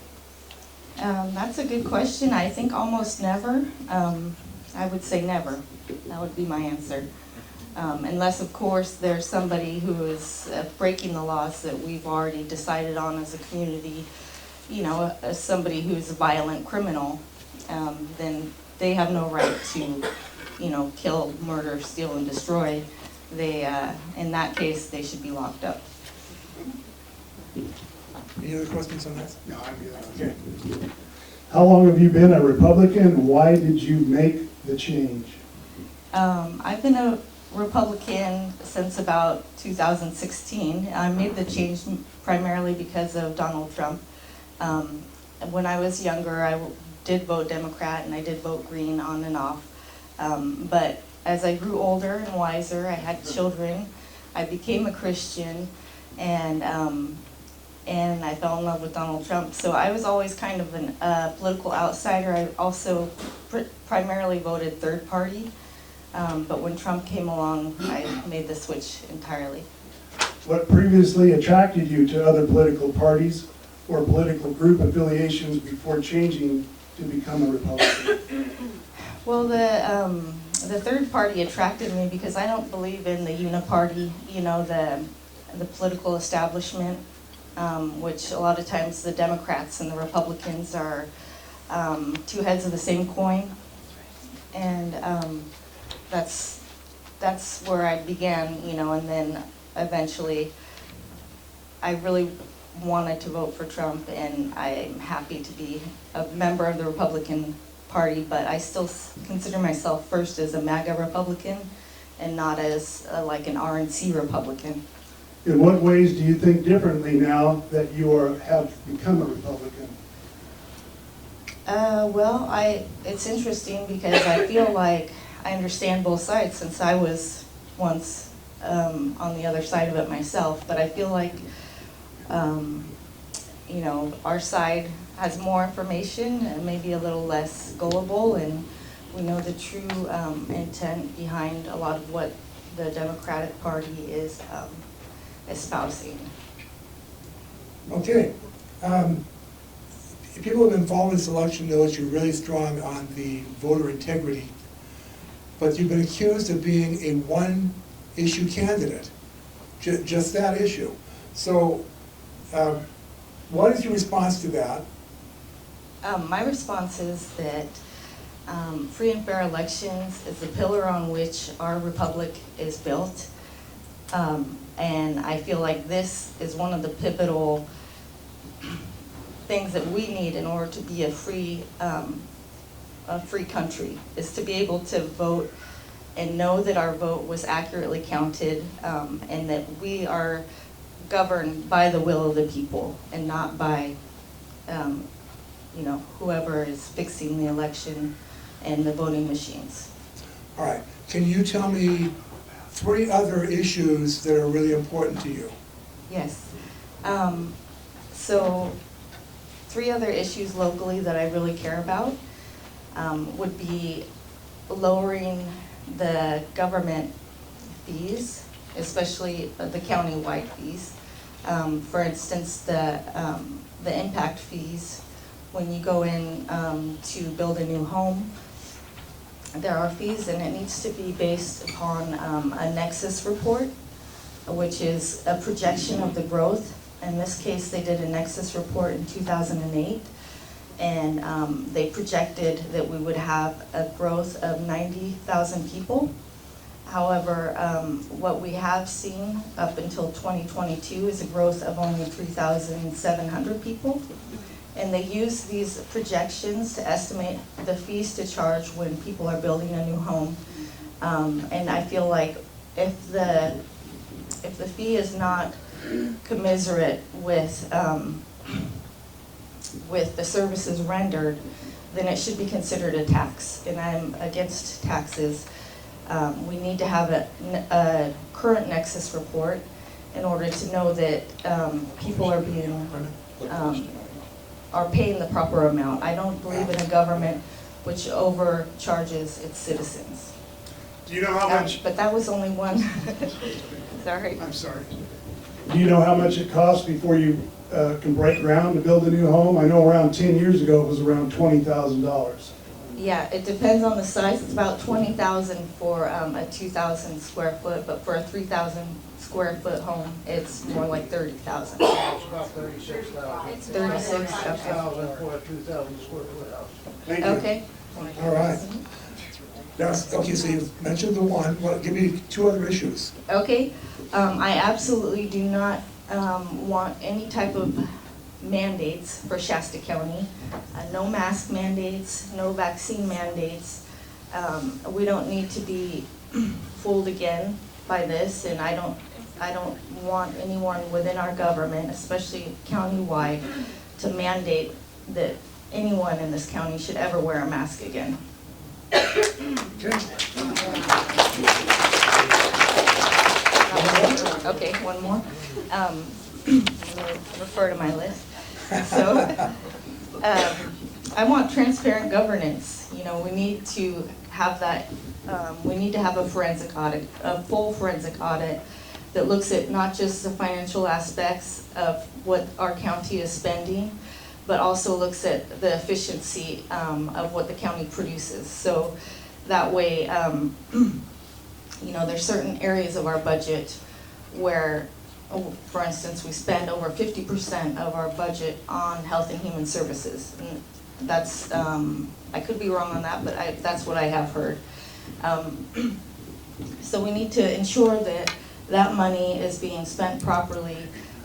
That's a good question. I think almost never. I would say never. That would be my answer. Unless, of course, there's somebody who is breaking the laws that we've already decided on as a community, as somebody who's a violent criminal, then they have no right to, kill, murder, steal, and destroy. In that case, they should be locked up.
Any other questions on that? No, I'm good. Okay.
How long have you been a Republican? Why did you make the change?
I've been a Republican since about 2016. I made the change primarily because of Donald Trump. When I was younger, I did vote Democrat and I did vote Green on and off. But as I grew older and wiser, I had children, I became a Christian, and and I fell in love with Donald Trump. So I was always kind of a political outsider. I also primarily voted third party, but when Trump came along, I made the switch entirely.
What previously attracted you to other political parties or political group affiliations before changing to become a Republican?
Well, the third party attracted me because I don't believe in the uniparty, you know, the political establishment, which a lot of times the Democrats and the Republicans are two heads of the same coin. And that's where I began, you know, and then eventually I really wanted to vote for Trump, and I'm happy to be a member of the Republican Party, but I still consider myself first as a MAGA Republican and not as like an RNC Republican.
In what ways do you think differently now that you have become a Republican?
Well, it's interesting because I feel like I understand both sides since I was once on the other side of it myself, but I feel like you know, our side has more information and maybe a little less gullible, and we know the true intent behind a lot of what the Democratic Party is espousing.
Okay. People who have been following this election know that you're really strong on the voter integrity, but you've been accused of being a one-issue candidate, just that issue. So, what is your response to that?
My response is that free and fair elections is the pillar on which our republic is built. And I feel like this is one of the pivotal things that we need in order to be a free country, is to be able to vote and know that our vote was accurately counted, and that we are governed by the will of the people and not by you know, whoever is fixing the election and the voting machines.
All right. Can you tell me 3 other issues that are really important to you?
Yes. So 3 other issues locally that I really care about would be lowering the government fees, especially the county-wide fees. For instance, the impact fees. When you go in to build a new home, there are fees, and it needs to be based upon a nexus report, which is a projection of the growth. In this case, they did a nexus report in 2008, and they projected that we would have a growth of 90,000 people. However, what we have seen up until 2022 is a growth of only 3,700 people. And they use these projections to estimate the fees to charge when people are building a new home. And I feel like if the fee is not commensurate with the services rendered, then it should be considered a tax. And I'm against taxes. We need to have a current nexus report in order to know that people are being are paying the proper amount. I don't believe in a government which overcharges its citizens.
Do you know how much?
But that was only one. Sorry.
I'm sorry. Do you know how much it costs before you can break ground to build a new home? I know around 10 years ago it was around $20,000.
Yeah, it depends on the size. It's about $20,000 for a 2,000 square foot, but for a 3,000 square foot home, it's more like 30,000.
It's about 36,000.
36, okay.
36,000 for a 2,000 square foot house.
Thank you.
Okay.
All right. Now, okay, so you've mentioned the one. Well, give me 2 other issues.
Okay, I absolutely do not want any type of mandates for Shasta County. No mask mandates, no vaccine mandates. We don't need to be fooled again by this, and I don't want anyone within our government, especially county-wide, to mandate that anyone in this county should ever wear a mask again. Okay, one more. refer to my list. So, I want transparent governance. You know, we need to have that, we need to have a forensic audit, a full forensic audit that looks at not just the financial aspects of what our county is spending, but also looks at the efficiency of what the county produces. So that way, you know, there's certain areas of our budget where, for instance, we spend over 50% of our budget on health and human services. And that's, I could be wrong on that, but that's what I have heard. So we need to ensure that that money is being spent properly.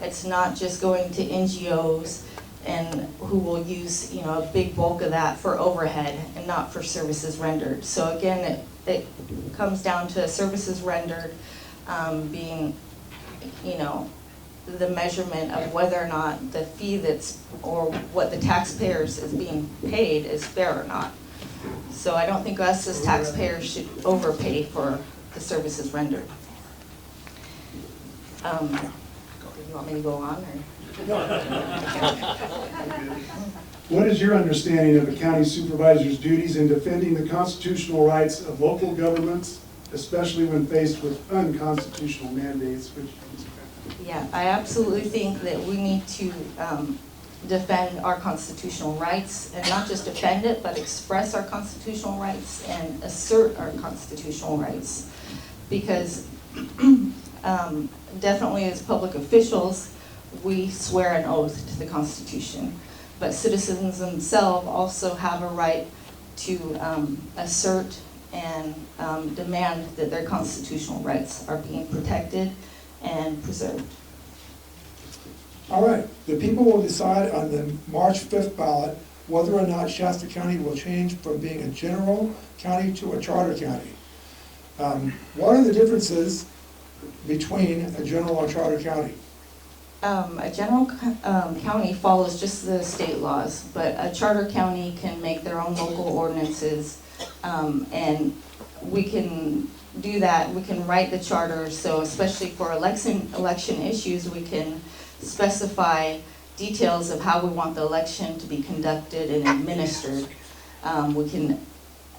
It's not just going to NGOs and who will use, you know, a big bulk of that for overhead and not for services rendered. So again, it comes down to services rendered being, you know, the measurement of whether or not the fee that's, or what the taxpayers is being paid is fair or not. So I don't think us as taxpayers should overpay for the services rendered. You want me to go on, or?
What is your understanding of a county supervisor's duties in defending the constitutional rights of local governments, especially when faced with unconstitutional mandates?
Yeah, I absolutely think that we need to defend our constitutional rights, and not just defend it, but express our constitutional rights and assert our constitutional rights. Because definitely as public officials, we swear an oath to the Constitution. But citizens themselves also have a right to assert and demand that their constitutional rights are being protected and preserved.
All right, the people will decide on the March 5th ballot whether or not Shasta County will change from being a general county to a charter county. What are the differences between a general or charter county?
A general county follows just the state laws, but a charter county can make their own local ordinances, and we can do that. We can write the charter, so especially for election issues, we can specify details of how we want the election to be conducted and administered. We can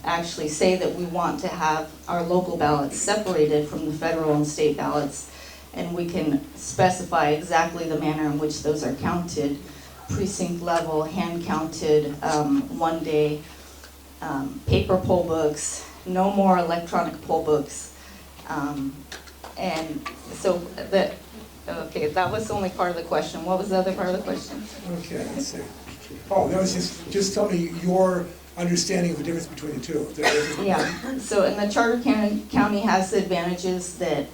actually say that we want to have our local ballots separated from the federal and state ballots, and we can specify exactly the manner in which those are counted, precinct level, hand counted, 1 day, paper poll books, no more electronic poll books. And so okay, that was only part of the question. What was the other part of the question?
Okay, let's see. Oh, that was just tell me your understanding of the difference between the two.
Yeah, so in the charter county has the advantages that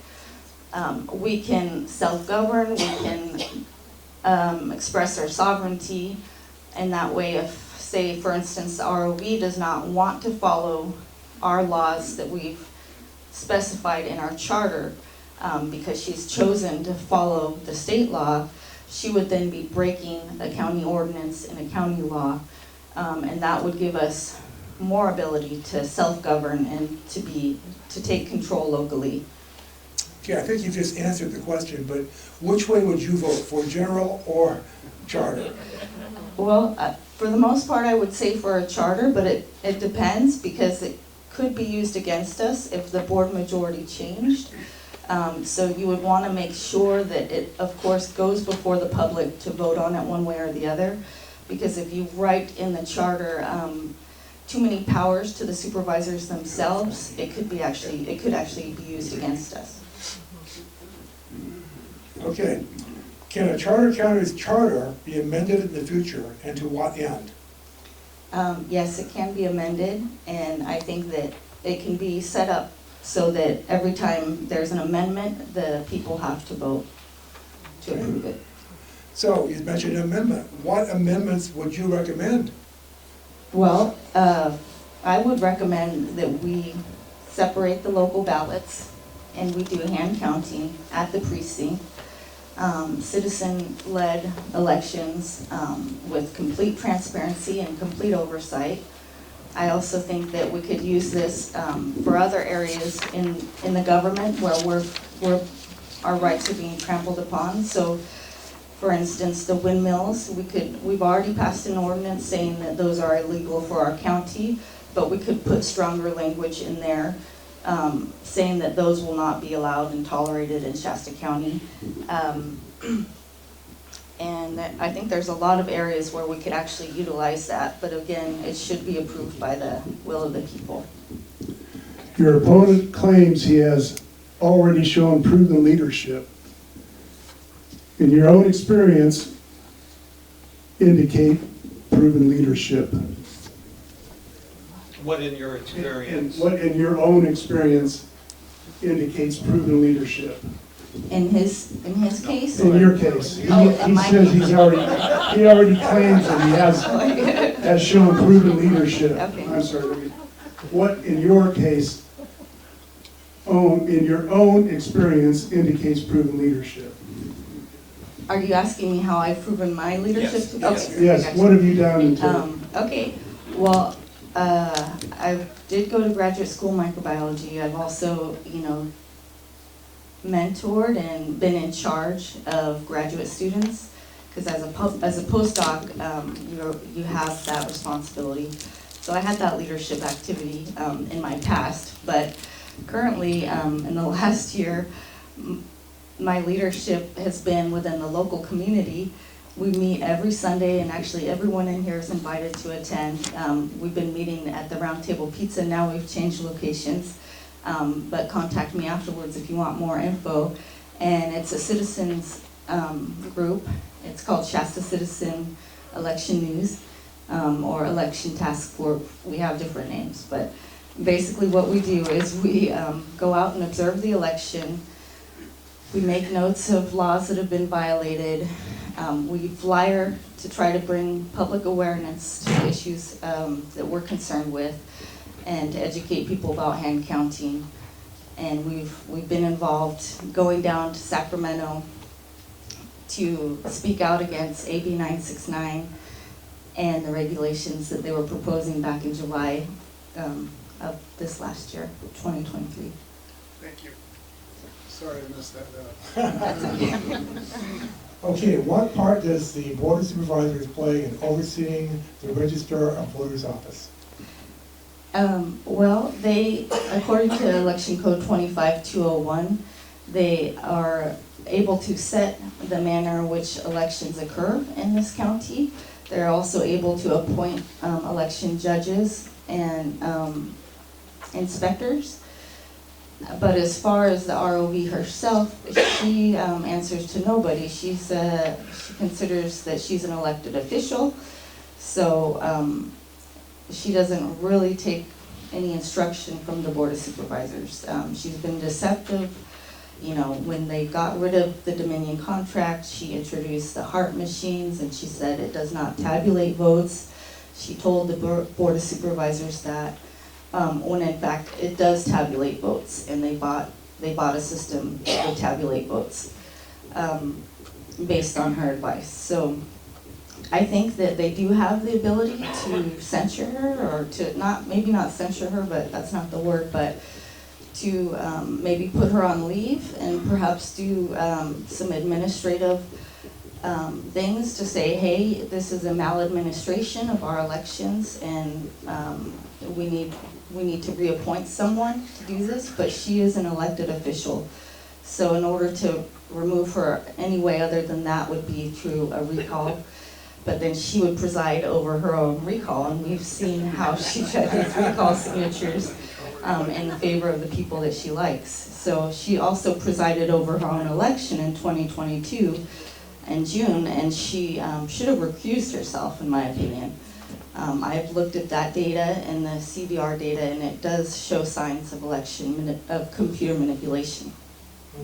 we can self-govern, we can express our sovereignty, and that way if, say, for instance, ROV does not want to follow our laws that we've specified in our charter, because she's chosen to follow the state law, she would then be breaking a county ordinance and a county law, and that would give us more ability to self-govern and to take control locally.
Okay, I think you just answered the question, but which way would you vote, for general or charter?
Well, for the most part, I would say for a charter, but it depends, because it could be used against us if the board majority changed. So you would want to make sure that it, of course, goes before the public to vote on it one way or the other. Because if you write in the charter too many powers to the supervisors themselves, it could actually be used against us.
Okay. Can a charter county's charter be amended in the future, and to what end?
Yes, it can be amended, and I think that it can be set up so that every time there's an amendment, the people have to vote to approve it.
So, you mentioned an amendment. What amendments would you recommend?
Well, I would recommend that we separate the local ballots and we do hand counting at the precinct, citizen-led elections with complete transparency and complete oversight. I also think that we could use this for other areas in the government where our rights are being trampled upon. So For instance, the windmills, we've already passed an ordinance saying that those are illegal for our county, but we could put stronger language in there, saying that those will not be allowed and tolerated in Shasta County. And I think there's a lot of areas where we could actually utilize that, but again, it should be approved by the will of the people.
Your opponent claims he has already shown proven leadership. In your own experience, indicate proven leadership.
What in your
And
experience?
what in your own experience indicates proven leadership?
In his case?
In
or-
your case, he
Oh, in my
says
case.
he already claims that he has shown proven leadership.
Okay.
I'm sorry, what in your case, in your own experience indicates proven leadership?
Are you asking me how I've proven my leadership?
Yes.
Okay,
Yes.
Yes,
gotcha.
what have you done to?
Okay, well, I did go to graduate school microbiology. I've also, mentored and been in charge of graduate students, because as a postdoc, you have that responsibility. So I had that leadership activity in my past, but currently, in the last year, my leadership has been within the local community. We meet every Sunday, and actually everyone in here is invited to attend. We've been meeting at the Round Table Pizza. Now we've changed locations, but contact me afterwards if you want more info. And it's a citizens group. It's called Shasta Citizen Election News, or Election Task Force. We have different names, but basically what we do is we go out and observe the election. We make notes of laws that have been violated. We flyer to try to bring public awareness to issues that we're concerned with, and to educate people about hand counting. And we've been involved going down to Sacramento to speak out against AB 969 and the regulations that they were proposing back in July of this last year, 2023.
Thank you. Sorry I messed that up.
Okay, what part does the Board of Supervisors play in overseeing the Register of Voters Office?
Well, they, according to Election Code 25201, they are able to set the manner in which elections occur in this county. They're also able to appoint election judges and inspectors. But as far as the ROV herself, she answers to nobody. She considers that she's an elected official, so she doesn't really take any instruction from the Board of Supervisors. She's been deceptive. When they got rid of the Dominion contract, she introduced the HART machines, and she said it does not tabulate votes. She told the Board of Supervisors that, when in fact it does tabulate votes, and they bought a system that would tabulate votes based on her advice. So I think that they do have the ability to censure her, or to maybe not censure her, but that's not the word, but to maybe put her on leave and perhaps do some administrative things to say, hey, this is a maladministration of our elections, and we need to reappoint someone to do this, but she is an elected official. So in order to remove her any way other than that would be through a recall. But then she would preside over her own recall, and we've seen how she judges recall signatures in favor of the people that she likes. So she also presided over her own election in 2022 in June, and she should have recused herself, in my opinion. I've looked at that data and the CVR data, and it does show signs of computer manipulation.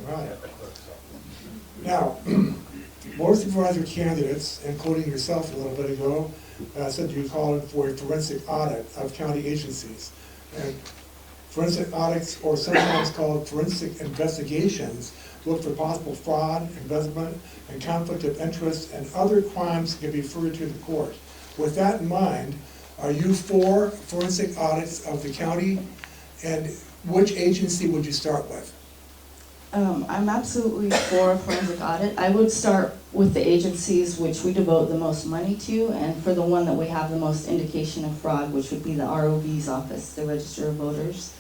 All right. Now, Board of Supervisor candidates, including yourself a little bit ago, said you called for a forensic audit of county agencies. And forensic audits, or sometimes called forensic investigations, look for possible fraud, embezzlement, and conflict of interest, and other crimes that can be referred to the court. With that in mind, are you for forensic audits of the county, and which agency would you start with?
I'm absolutely for a forensic audit. I would start with the agencies which we devote the most money to, and for the one that we have the most indication of fraud, which would be the ROV's office, the Register of Voters.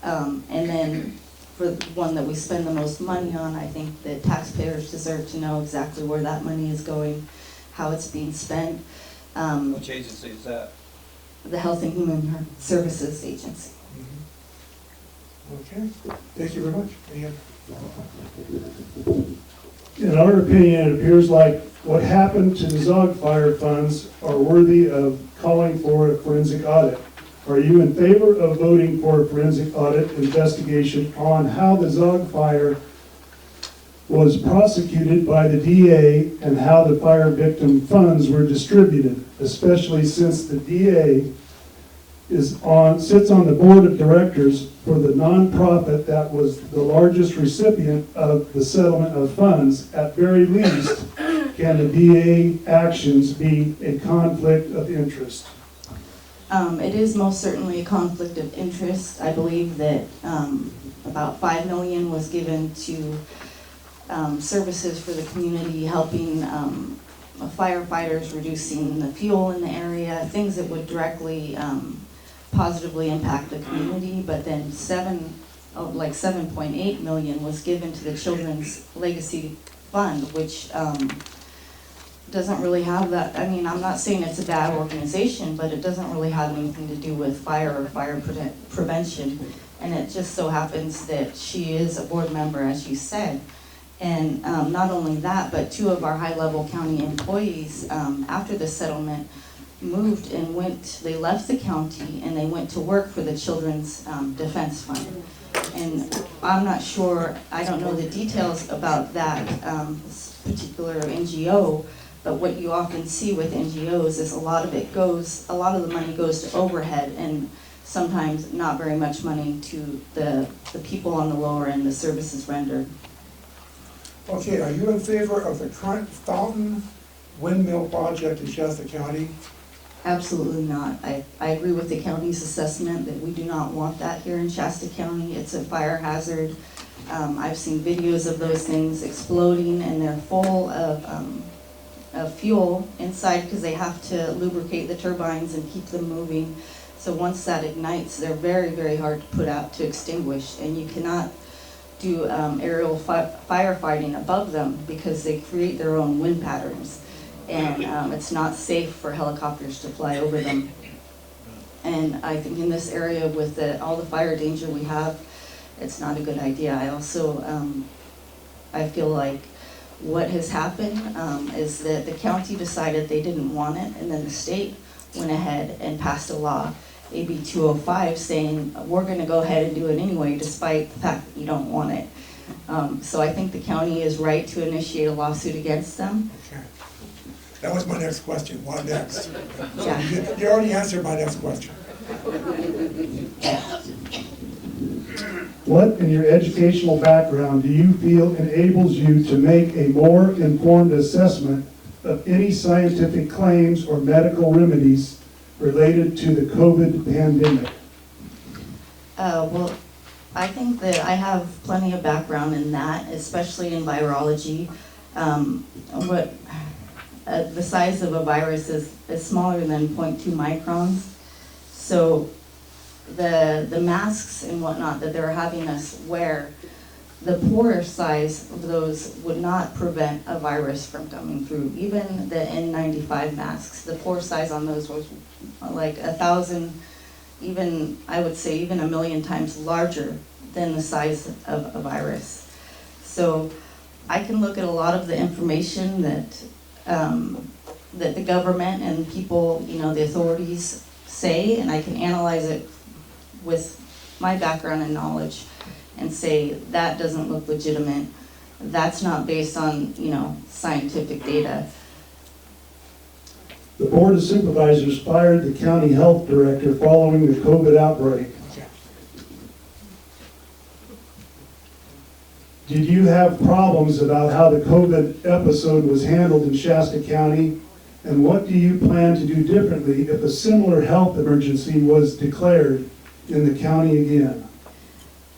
And then for the one that we spend the most money on, I think that taxpayers deserve to know exactly where that money is going, how it's being spent.
Which agency is that?
The Health and Human Services Agency.
Okay, thank you very much. Any other?
In our opinion, it appears like what happened to the Zog fire funds are worthy of calling for a forensic audit. Are you in favor of voting for a forensic audit investigation on how the Zog fire was prosecuted by the DA and how the fire victim funds were distributed, especially since the DA sits on the board of directors for the nonprofit that was the largest recipient of the settlement of funds? At very least, can the DA actions be a conflict of interest?
It is most certainly a conflict of interest. I believe that about $5 million was given to services for the community, helping firefighters, reducing the fuel in the area, things that would directly positively impact the community. But then like 7.8 million was given to the Children's Legacy Fund, which doesn't really have that. I mean, I'm not saying it's a bad organization, but it doesn't really have anything to do with fire or fire prevention. And it just so happens that she is a board member, as you said. And not only that, but 2 of our high-level county employees, after the settlement, moved and they left the county and they went to work for the Children's Defense Fund. And I'm not sure, I don't know the details about that particular NGO, but what you often see with NGOs is a lot of the money goes to overhead and sometimes not very much money to the people on the lower end, the services rendered.
Okay, are you in favor of the current fountain windmill project in Shasta County?
Absolutely not. I agree with the county's assessment that we do not want that here in Shasta County. It's a fire hazard. I've seen videos of those things exploding, and they're full of fuel inside because they have to lubricate the turbines and keep them moving. So once that ignites, they're very, very hard to put out, to extinguish, and you cannot do aerial firefighting above them because they create their own wind patterns. And it's not safe for helicopters to fly over them. And I think in this area with all the fire danger we have, it's not a good idea. I also, I feel like what has happened is that the county decided they didn't want it, and then the state went ahead and passed a law, AB 205, saying we're gonna go ahead and do it anyway, despite the fact that you don't want it. So I think the county is right to initiate a lawsuit against them.
Okay. That was my next question. What next?
Yeah.
You already answered my next question.
What in your educational background do you feel enables you to make a more informed assessment of any scientific claims or medical remedies related to the COVID pandemic?
Well, I think that I have plenty of background in that, especially in virology. The size of a virus is smaller than 0.2 microns. So the masks and whatnot that they're having us wear, the pore size of those would not prevent a virus from coming through. Even the N95 masks, the pore size on those was like 1,000, even, I would say even 1,000,000 times larger than the size of a virus. So I can look at a lot of the information that the government and people, the authorities say, and I can analyze it with my background and knowledge and say that doesn't look legitimate. That's not based on, scientific data.
The Board of Supervisors fired the county health director following the COVID outbreak. Did you have problems about how the COVID episode was handled in Shasta County? And what do you plan to do differently if a similar health emergency was declared in the county again?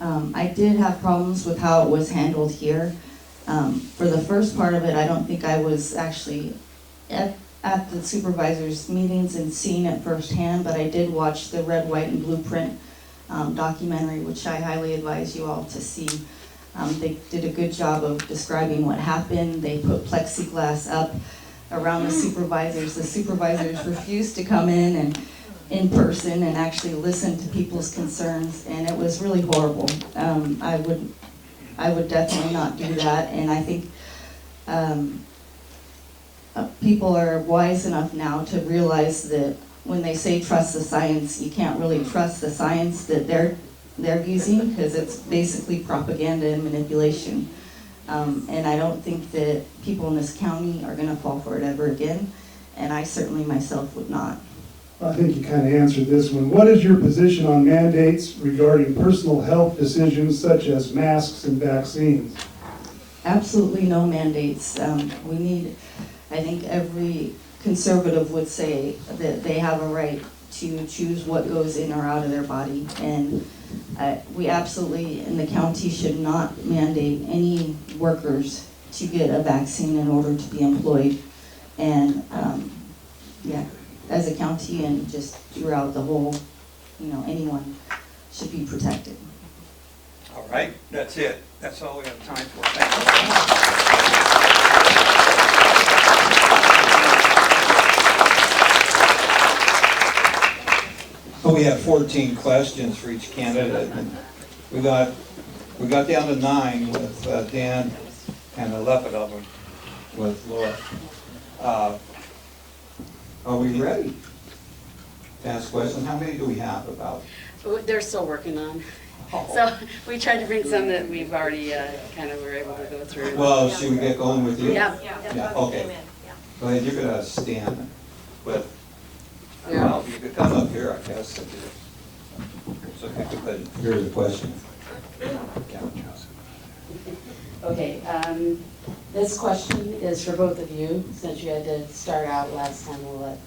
I did have problems with how it was handled here. For the first part of it, I don't think I was actually at the supervisors' meetings and seeing it firsthand, but I did watch the Red, White, and Blueprint documentary, which I highly advise you all to see. They did a good job of describing what happened. They put plexiglass up around the supervisors. The supervisors refused to come in person and actually listen to people's concerns, and it was really horrible. I would definitely not do that, and I think people are wise enough now to realize that when they say trust the science, you can't really trust the science that they're using, because it's basically propaganda and manipulation. And I don't think that people in this county are gonna fall for it ever again, and I certainly myself would not.
I think you kind of answered this one. What is your position on mandates regarding personal health decisions such as masks and vaccines?
Absolutely no mandates. We need, I think every conservative would say that they have a right to choose what goes in or out of their body. And we absolutely, in the county, should not mandate any workers to get a vaccine in order to be employed. And yeah, as a county and just throughout the whole, anyone should be protected.
All right, that's it. That's all we have time for. Thank you. We have 14 questions for each candidate. And we got down to 9 with Dan and 11 of them with Laura. Are we ready to ask questions? How many do we have about?
They're still working on. So we tried to bring some that we've already kind of were able to go through.
Well, should we get going with you?
Yeah.
Yeah, okay. Go ahead, you're gonna stand with, well, you could come up here, I guess. So if you could hear the question.
Okay, this question is for both of you, since you had to start out last time. We'll let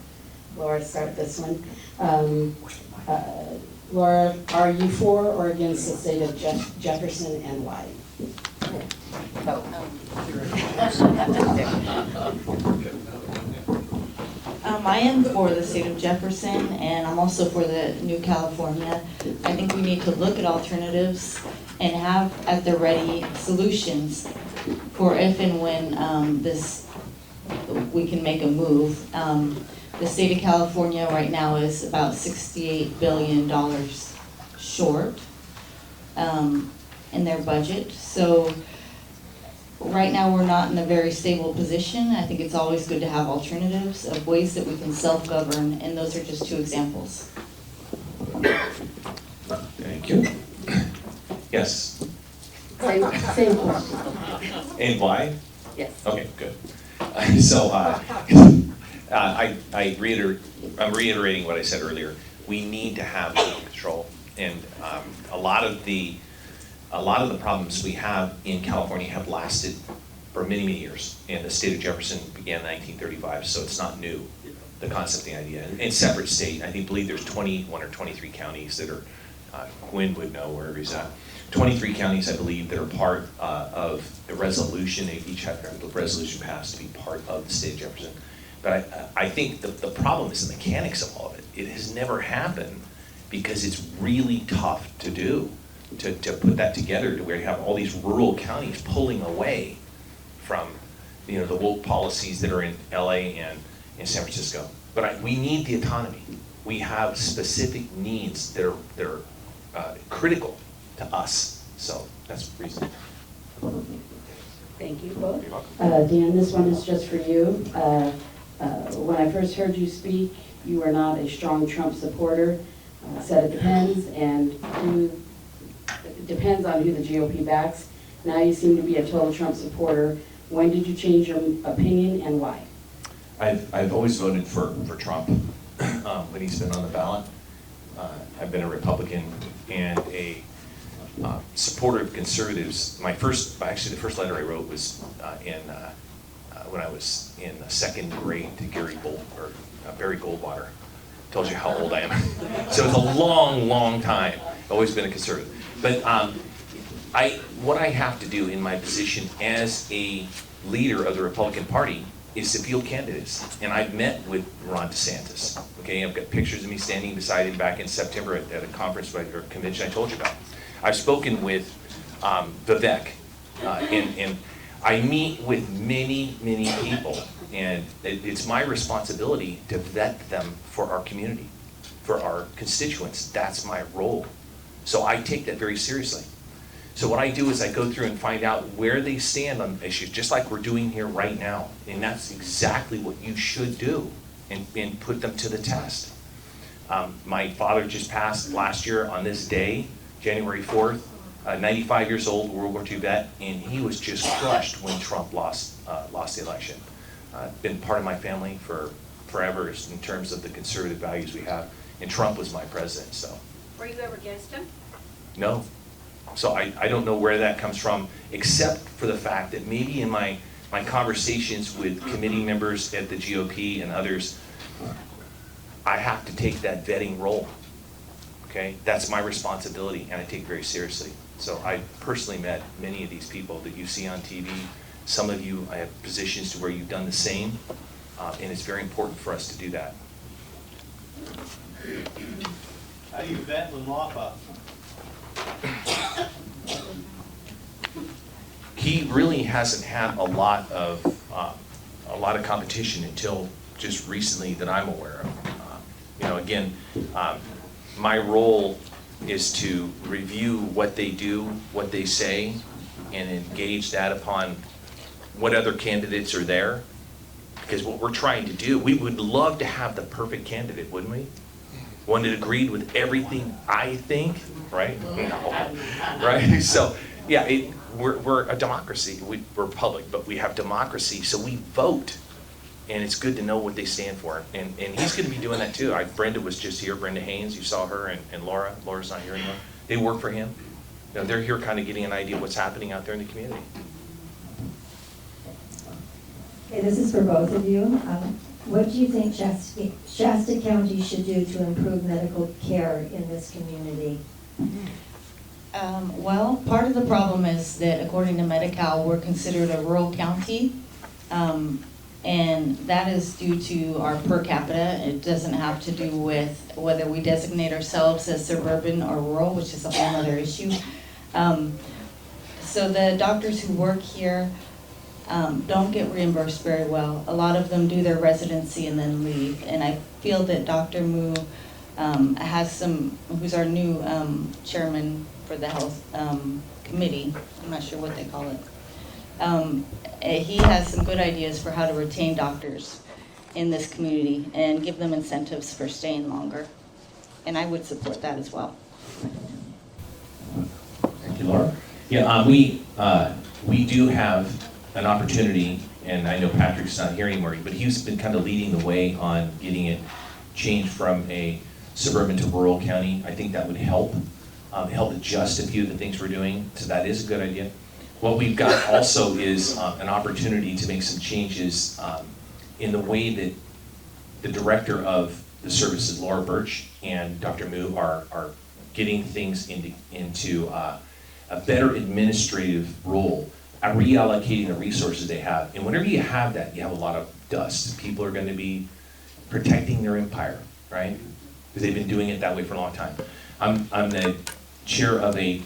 Laura start this one. Laura, are you for or against the state of Jefferson, and why?
I am for the state of Jefferson, and I'm also for the New California. I think we need to look at alternatives and have at the ready solutions for if and when we can make a move. The state of California right now is about $68 billion short in their budget. So right now we're not in a very stable position. I think it's always good to have alternatives of ways that we can self-govern, and those are just 2 examples.
Thank you. Yes.
Same question.
And why?
Yes.
Okay, good. So I'm reiterating what I said earlier. We need to have control, and a lot of the problems we have in California have lasted for many, many years. And the state of Jefferson began in 1935, so it's not new, the concept, the idea. And separate state, I believe there's 21 or 23 counties that are, Quinn would know wherever he's at. 23 counties, I believe, that are part of the resolution. They each have the resolution passed to be part of the state of Jefferson. But I think the problem is the mechanics of all of it. It has never happened because it's really tough to do, to put that together to where you have all these rural counties pulling away from the woke policies that are in LA and in San Francisco. But we need the autonomy. We have specific needs that are critical to us. So that's the reason.
Thank you both.
You're welcome.
Dan, this one is just for you. When I first heard you speak, you were not a strong Trump supporter. Said it depends, and it depends on who the GOP backs. Now you seem to be a total Trump supporter. When did you change your opinion, and why?
I've always voted for Trump when he's been on the ballot. I've been a Republican and a supporter of conservatives. The first letter I wrote was when I was in the 2nd grade to Barry Goldwater. Tells you how old I am. So it's a long, long time. Always been a conservative. But what I have to do in my position as a leader of the Republican Party is to field candidates. And I've met with Ron DeSantis, okay? I've got pictures of me standing beside him back in September at a conference or convention I told you about. I've spoken with Vivek, and I meet with many, many people, and it's my responsibility to vet them for our community, for our constituents. That's my role. So I take that very seriously. So what I do is I go through and find out where they stand on issues, just like we're doing here right now. And that's exactly what you should do, and put them to the test. My father just passed last year on this day, January 4th, 95 years old, World War II vet, and he was just crushed when Trump lost the election. Been part of my family for forever in terms of the conservative values we have, and Trump was my president, so.
Were you ever against him?
No. So I don't know where that comes from, except for the fact that maybe in my conversations with committee members at the GOP and others, I have to take that vetting role, okay? That's my responsibility, and I take it very seriously. So I personally met many of these people that you see on TV. Some of you, I have positions to where you've done the same, and it's very important for us to do that.
How do you vet Lapa?
He really hasn't had a lot of competition until just recently that I'm aware of. Again, my role is to review what they do, what they say, and engage that upon what other candidates are there. Because what we're trying to do, we would love to have the perfect candidate, wouldn't we? One that agreed with everything I think, right? No, right? So, yeah, we're a democracy. We're public, but we have democracy, so we vote. And it's good to know what they stand for. And he's going to be doing that too. Brenda was just here, Brenda Haynes, you saw her, and Laura. Laura's not here anymore. They work for him. They're here kind of getting an idea of what's happening out there in the community.
Okay, this is for both of you. What do you think Shasta County should do to improve medical care in this community?
Well, part of the problem is that according to Medi-Cal, we're considered a rural county. And that is due to our per capita. It doesn't have to do with whether we designate ourselves as suburban or rural, which is a whole other issue. So the doctors who work here don't get reimbursed very well. A lot of them do their residency and then leave. And I feel that Dr. Moo who's our new chairman for the health committee, I'm not sure what they call it. He has some good ideas for how to retain doctors in this community and give them incentives for staying longer. And I would support that as well.
Thank you, Laura. Yeah, we do have an opportunity, and I know Patrick's not here anymore, but he's been kind of leading the way on getting it changed from a suburban to rural county. I think that would help adjust a few of the things we're doing, so that is a good idea. What we've got also is an opportunity to make some changes in the way that the director of the services, Laura Birch, and Dr. Moo are getting things into a better administrative role at reallocating the resources they have. And whenever you have that, you have a lot of dust. People are going to be protecting their empire, right? Because they've been doing it that way for a long time. I'm the chair of a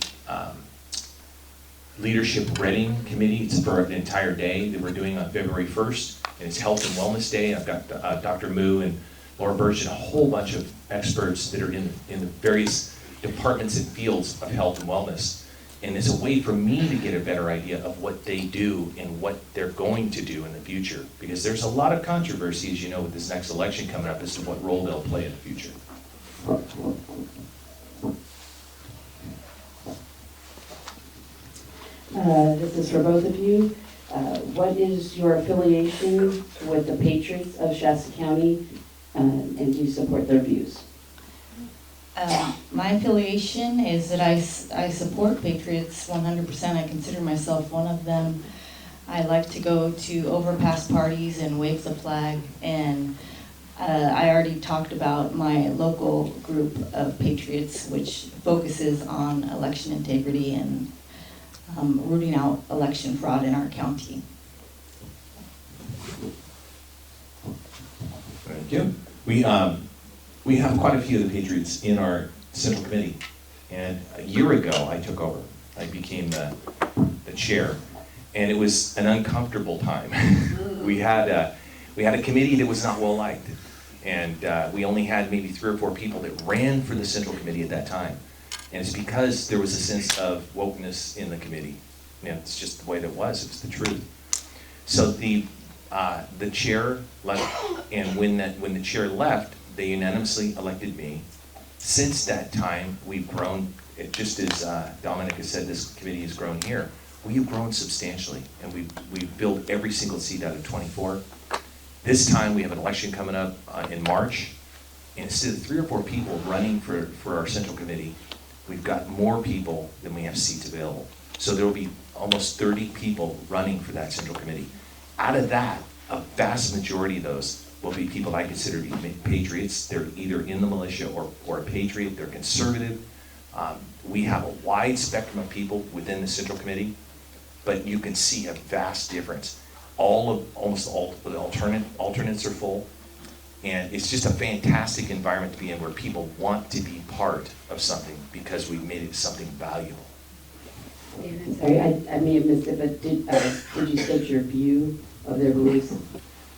leadership reading committee. It's for an entire day that we're doing on February 1st, and it's Health and Wellness Day. I've got Dr. Moo and Laura Birch and a whole bunch of experts that are in the various departments and fields of health and wellness. And it's a way for me to get a better idea of what they do and what they're going to do in the future. Because there's a lot of controversy, as you know, with this next election coming up as to what role they'll play in the future.
This is for both of you. What is your affiliation with the Patriots of Shasta County, and do you support their views?
My affiliation is that I support Patriots 100%. I consider myself one of them. I like to go to overpass parties and wave the flag, and I already talked about my local group of Patriots, which focuses on election integrity and rooting out election fraud in our county.
Thank you. We have quite a few of the Patriots in our central committee. And a year ago, I took over. I became the chair. And it was an uncomfortable time. We had a committee that was not well liked. And we only had maybe 3 or 4 people that ran for the central committee at that time. And it's because there was a sense of wokeness in the committee. You know, it's just the way that it was the truth. So the chair left, and when the chair left, they unanimously elected me. Since that time, we've grown, just as Dominic has said, this committee has grown here. We have grown substantially, and we've filled every single seat out of 24. This time, we have an election coming up in March, and instead of 3 or 4 people running for our central committee, we've got more people than we have seats available. So there will be almost 30 people running for that central committee. Out of that, a vast majority of those will be people I consider to be patriots. They're either in the militia or a patriot. They're conservative. We have a wide spectrum of people within the central committee, but you can see a vast difference. Almost all the alternates are full, and it's just a fantastic environment to be in where people want to be part of something because we've made it something valuable.
Sorry, I may have missed it, but did you state your view of their beliefs?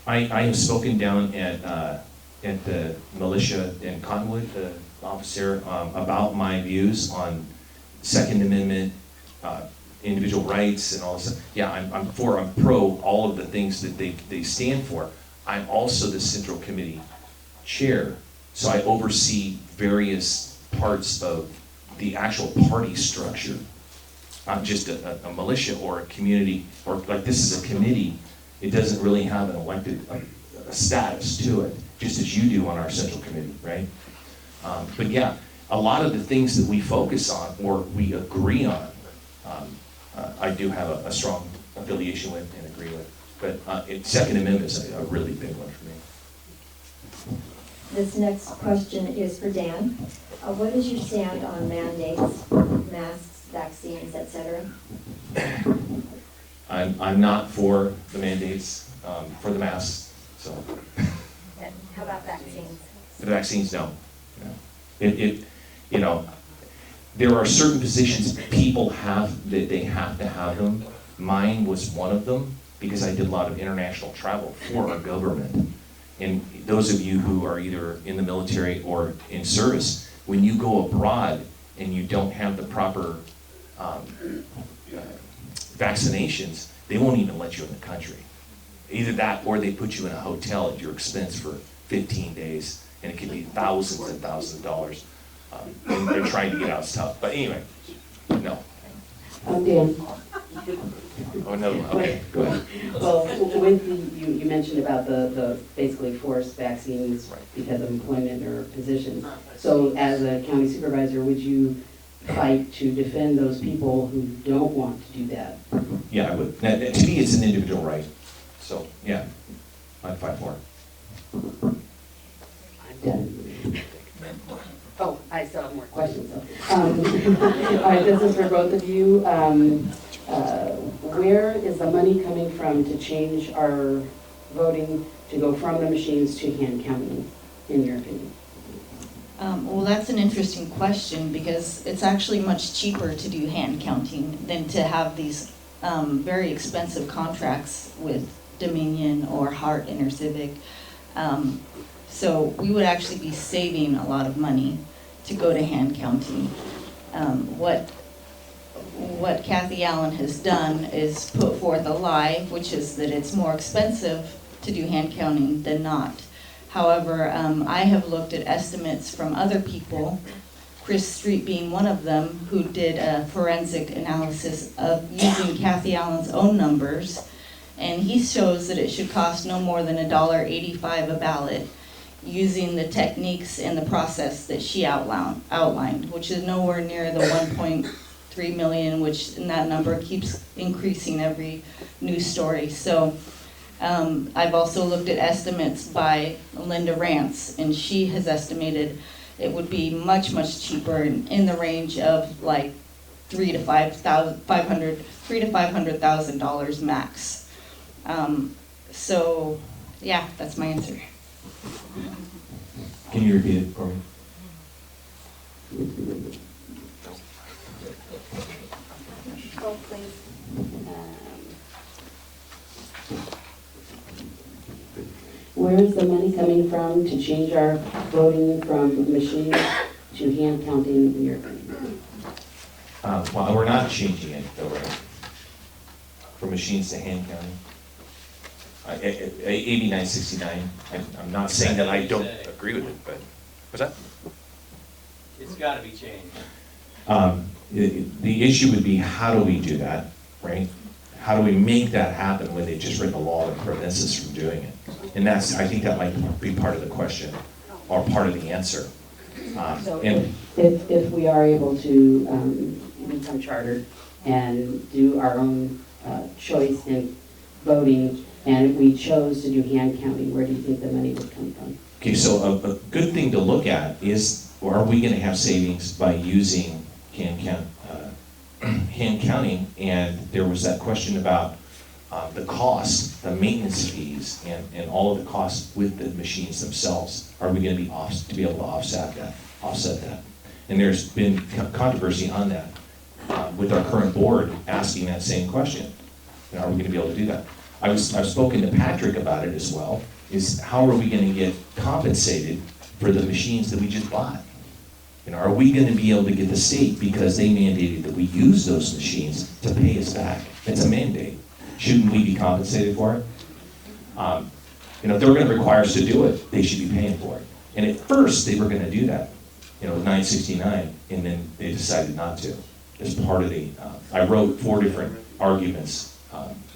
I have spoken down at the militia in Cottonwood, the officer, about my views on Second Amendment, individual rights and all this stuff. Yeah, I'm pro all of the things that they stand for. I'm also the Central Committee chair, so I oversee various parts of the actual party structure. Not just a militia or a community, or like this is a committee. It doesn't really have an elected a status to it, just as you do on our central committee, right? But yeah, a lot of the things that we focus on or we agree on, I do have a strong affiliation with and agree with. But Second Amendment is a really big one for me.
This next question is for Dan. What is your stand on mandates, masks, vaccines, etc.?
I'm not for the mandates, for the masks, so.
And how about vaccines?
The vaccines, no. You know, there are certain positions people have that they have to have them. Mine was one of them because I did a lot of international travel for our government. And those of you who are either in the military or in service, when you go abroad and you don't have the proper vaccinations, they won't even let you in the country. Either that or they put you in a hotel at your expense for 15 days, and it can be thousands and thousands of dollars. And they're trying to get out stuff. But anyway, no.
Dan.
Oh, no, okay, go ahead.
Well, with you mentioned about the basically forced vaccines because of employment or positions. So as a county supervisor, would you fight to defend those people who don't want to do that?
Yeah, I would. Now, to me, it's an individual right. So, yeah, I'd fight for it.
I'm done. Oh, I still have more questions though. All right, this is for both of you. Where is the money coming from to change our voting to go from the machines to hand counting, in your opinion?
Well, that's an interesting question because it's actually much cheaper to do hand counting than to have these very expensive contracts with Dominion or Hart Intercivic. So we would actually be saving a lot of money to go to hand counting. What Kathy Allen has done is put forth a lie, which is that it's more expensive to do hand counting than not. However, I have looked at estimates from other people, Chris Street being one of them, who did a forensic analysis of using Kathy Allen's own numbers, and he shows that it should cost no more than $1.85 a ballot, using the techniques and the process that she outlined, which is nowhere near the 1.3 million, which and that number keeps increasing every news story. So I've also looked at estimates by Linda Rance, and she has estimated it would be much, much cheaper in the range of like $500,000 max. So, yeah, that's my answer.
Can you repeat it for me?
Oh, please. Where is the money coming from to change our voting from machines to hand counting in your opinion?
Well, we're not changing it though, right? From machines to hand counting. AB 969, I'm not saying that I don't
Agree with it, but, what's that?
It's gotta be changed.
The issue would be, how do we do that, right? How do we make that happen when they've just written a law that prevents us from doing it? And that's, I think that might be part of the question, or part of the answer.
So
And
if we are able to become chartered and do our own choice in voting, and we chose to do hand counting, where do you think the money would come from?
okay, so a good thing to look at is, are we gonna have savings by using hand counting? And there was that question about the cost, the maintenance fees, and all of the costs with the machines themselves. Are we gonna be to be able to offset that? And there's been controversy on that with our current board asking that same question. You know, are we gonna be able to do that? I've spoken to Patrick about it as well, is how are we gonna get compensated for the machines that we just bought? You know, are we gonna be able to get the state, because they mandated that we use those machines, to pay us back? It's a mandate. Shouldn't we be compensated for it? You know, if they're gonna require us to do it, they should be paying for it. And at first, they were gonna do that, you know, 969, and then they decided not to. As part of the, I wrote 4 different arguments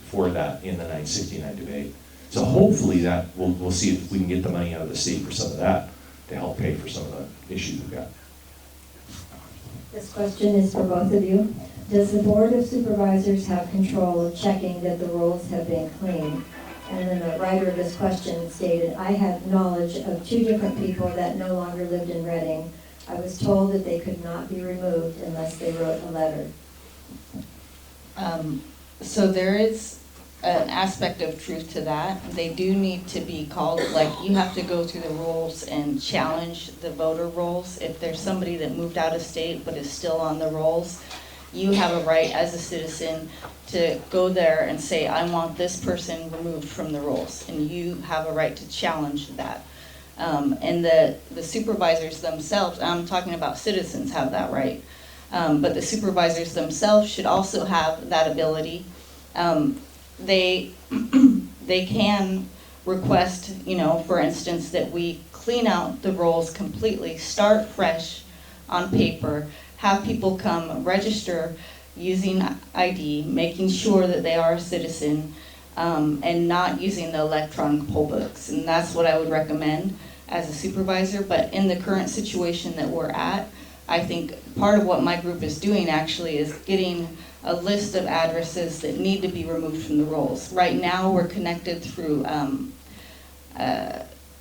for that in the 969 debate. So hopefully that, we'll see if we can get the money out of the state for some of that, to help pay for some of the issues we've got.
This question is for both of you. Does the Board of Supervisors have control of checking that the rolls have been cleaned? And then the writer of this question stated, I had knowledge of 2 different people that no longer lived in Reading. I was told that they could not be removed unless they wrote a letter.
So there is an aspect of truth to that. They do need to be called, like, you have to go through the rolls and challenge the voter rolls. If there's somebody that moved out of state but is still on the rolls, you have a right as a citizen to go there and say, I want this person removed from the rolls, and you have a right to challenge that. And the supervisors themselves, I'm talking about citizens, have that right. But the supervisors themselves should also have that ability. They can request, you know, for instance, that we clean out the rolls completely, start fresh on paper, have people come register using ID, making sure that they are a citizen, and not using the electronic poll books. And that's what I would recommend as a supervisor. But in the current situation that we're at, I think part of what my group is doing actually is getting a list of addresses that need to be removed from the rolls. Right now, we're connected through,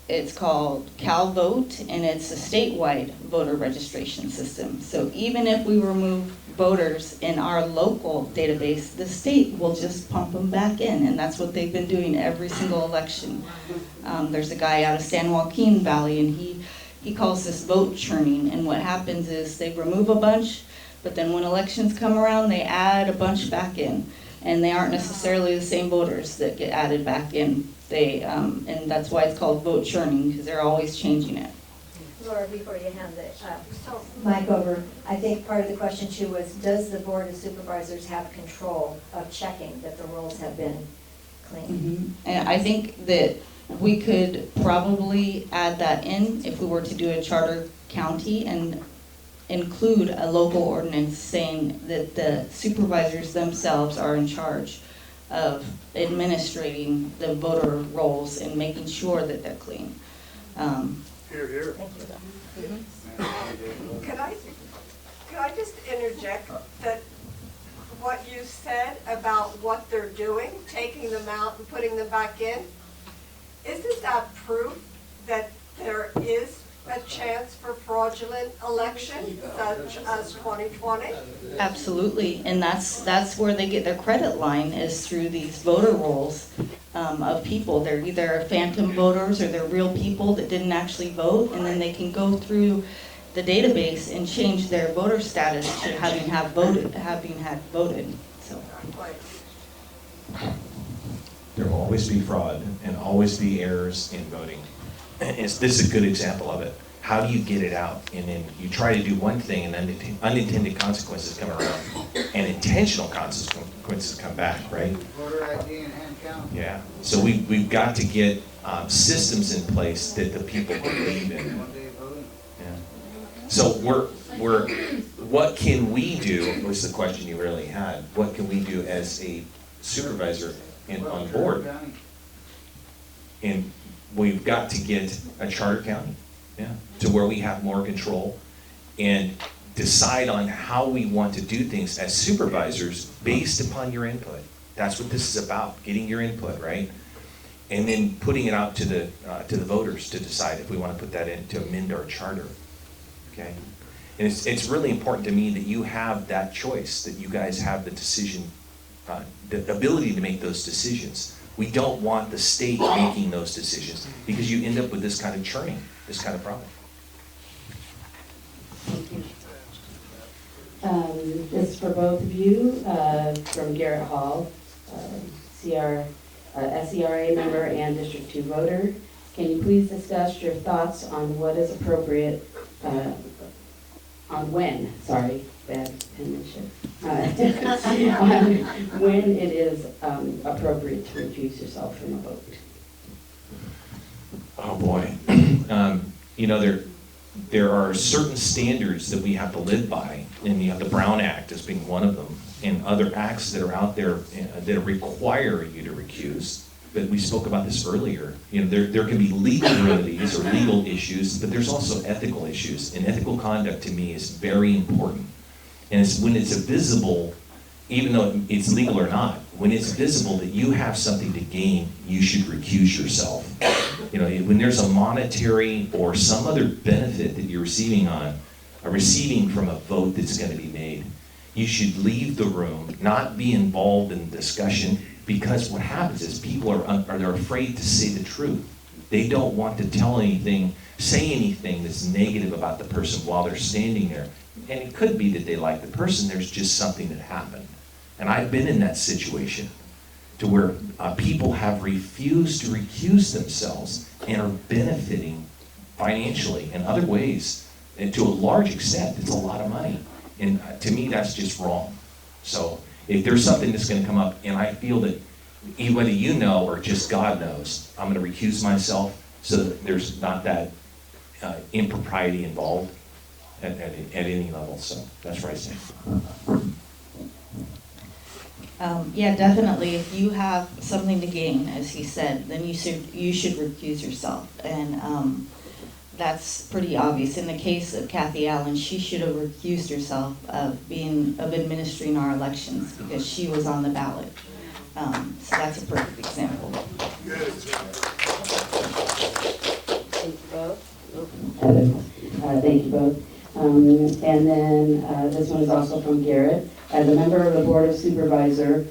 it's called CalVote, and it's a statewide voter registration system. So even if we remove voters in our local database, the state will just pump them back in, and that's what they've been doing every single election. There's a guy out of San Joaquin Valley, and he calls this vote churning, and what happens is they remove a bunch, but then when elections come around, they add a bunch back in, and they aren't necessarily the same voters that get added back in. And that's why it's called vote churning, because they're always changing it.
Laura, before you hand the mic over, I think part of the question too was, does the Board of Supervisors have control of checking that the rolls have been cleaned?
Mm-hmm. And I think that we could probably add that in if we were to do a charter county and include a local ordinance saying that the supervisors themselves are in charge of administrating the voter rolls and making sure that they're clean.
Here, here.
Thank you.
Could I just interject that what you said about what they're doing, taking them out and putting them back in, isn't that proof that there is a chance for fraudulent election such as 2020?
Absolutely, and that's where they get their credit line, is through these voter rolls of people. They're either phantom voters or they're real people that didn't actually vote, and then they can go through the database and change their voter status to having had voted. So
There will always be fraud and always be errors in voting. This is a good example of it. How do you get it out? And then you try to do one thing and unintended consequences come around and intentional consequences come back, right?
Voter ID and hand count.
Yeah. So we've got to get systems in place that the people believe in.
One day voting.
Yeah. So what can we do, was the question you really had. What can we do as a supervisor on board? And we've got to get a charter county, to where we have more control and decide on how we want to do things as supervisors based upon your input. That's what this is about, getting your input, right? And then putting it out to the voters to decide if we want to put that in to amend our charter, okay? And it's really important to me that you have that choice, that you guys have the decision, the ability to make those decisions. We don't want the state making those decisions because you end up with this kind of churning, this kind of problem.
Thank you. This is for both of you, from Garrett Hall, SCRA member and District 2 voter. Can you please discuss your thoughts on what is appropriate, on when, sorry, bad penmanship, on when it is appropriate to recuse yourself from a vote?
Oh boy. You know, there are certain standards that we have to live by, and you have the Brown Act as being one of them, and other acts that are out there that require you to recuse. But we spoke about this earlier. You know, there can be legal remedies or legal issues, but there's also ethical issues. And ethical conduct to me is very important. And it's when it's visible, even though it's legal or not, when it's visible that you have something to gain, you should recuse yourself. You know, when there's a monetary or some other benefit that you're receiving from a vote that's going to be made, you should leave the room, not be involved in the discussion, because what happens is people are afraid to say the truth. They don't want to say anything that's negative about the person while they're standing there. And it could be that they like the person, there's just something that happened. And I've been in that situation to where people have refused to recuse themselves and are benefiting financially in other ways. And to a large extent, it's a lot of money. And to me, that's just wrong. So if there's something that's going to come up, and I feel that whether you know or just God knows, I'm going to recuse myself so that there's not that impropriety involved at any level. So that's where I stand.
Yeah, definitely. If you have something to gain, as he said, then you should recuse yourself, and that's pretty obvious. In the case of Kathy Allen, she should have recused herself of administering our elections because she was on the ballot. So that's a perfect example.
Thank you both. Thank you both. And then this one is also from Garrett. As a member of the Board of Supervisor,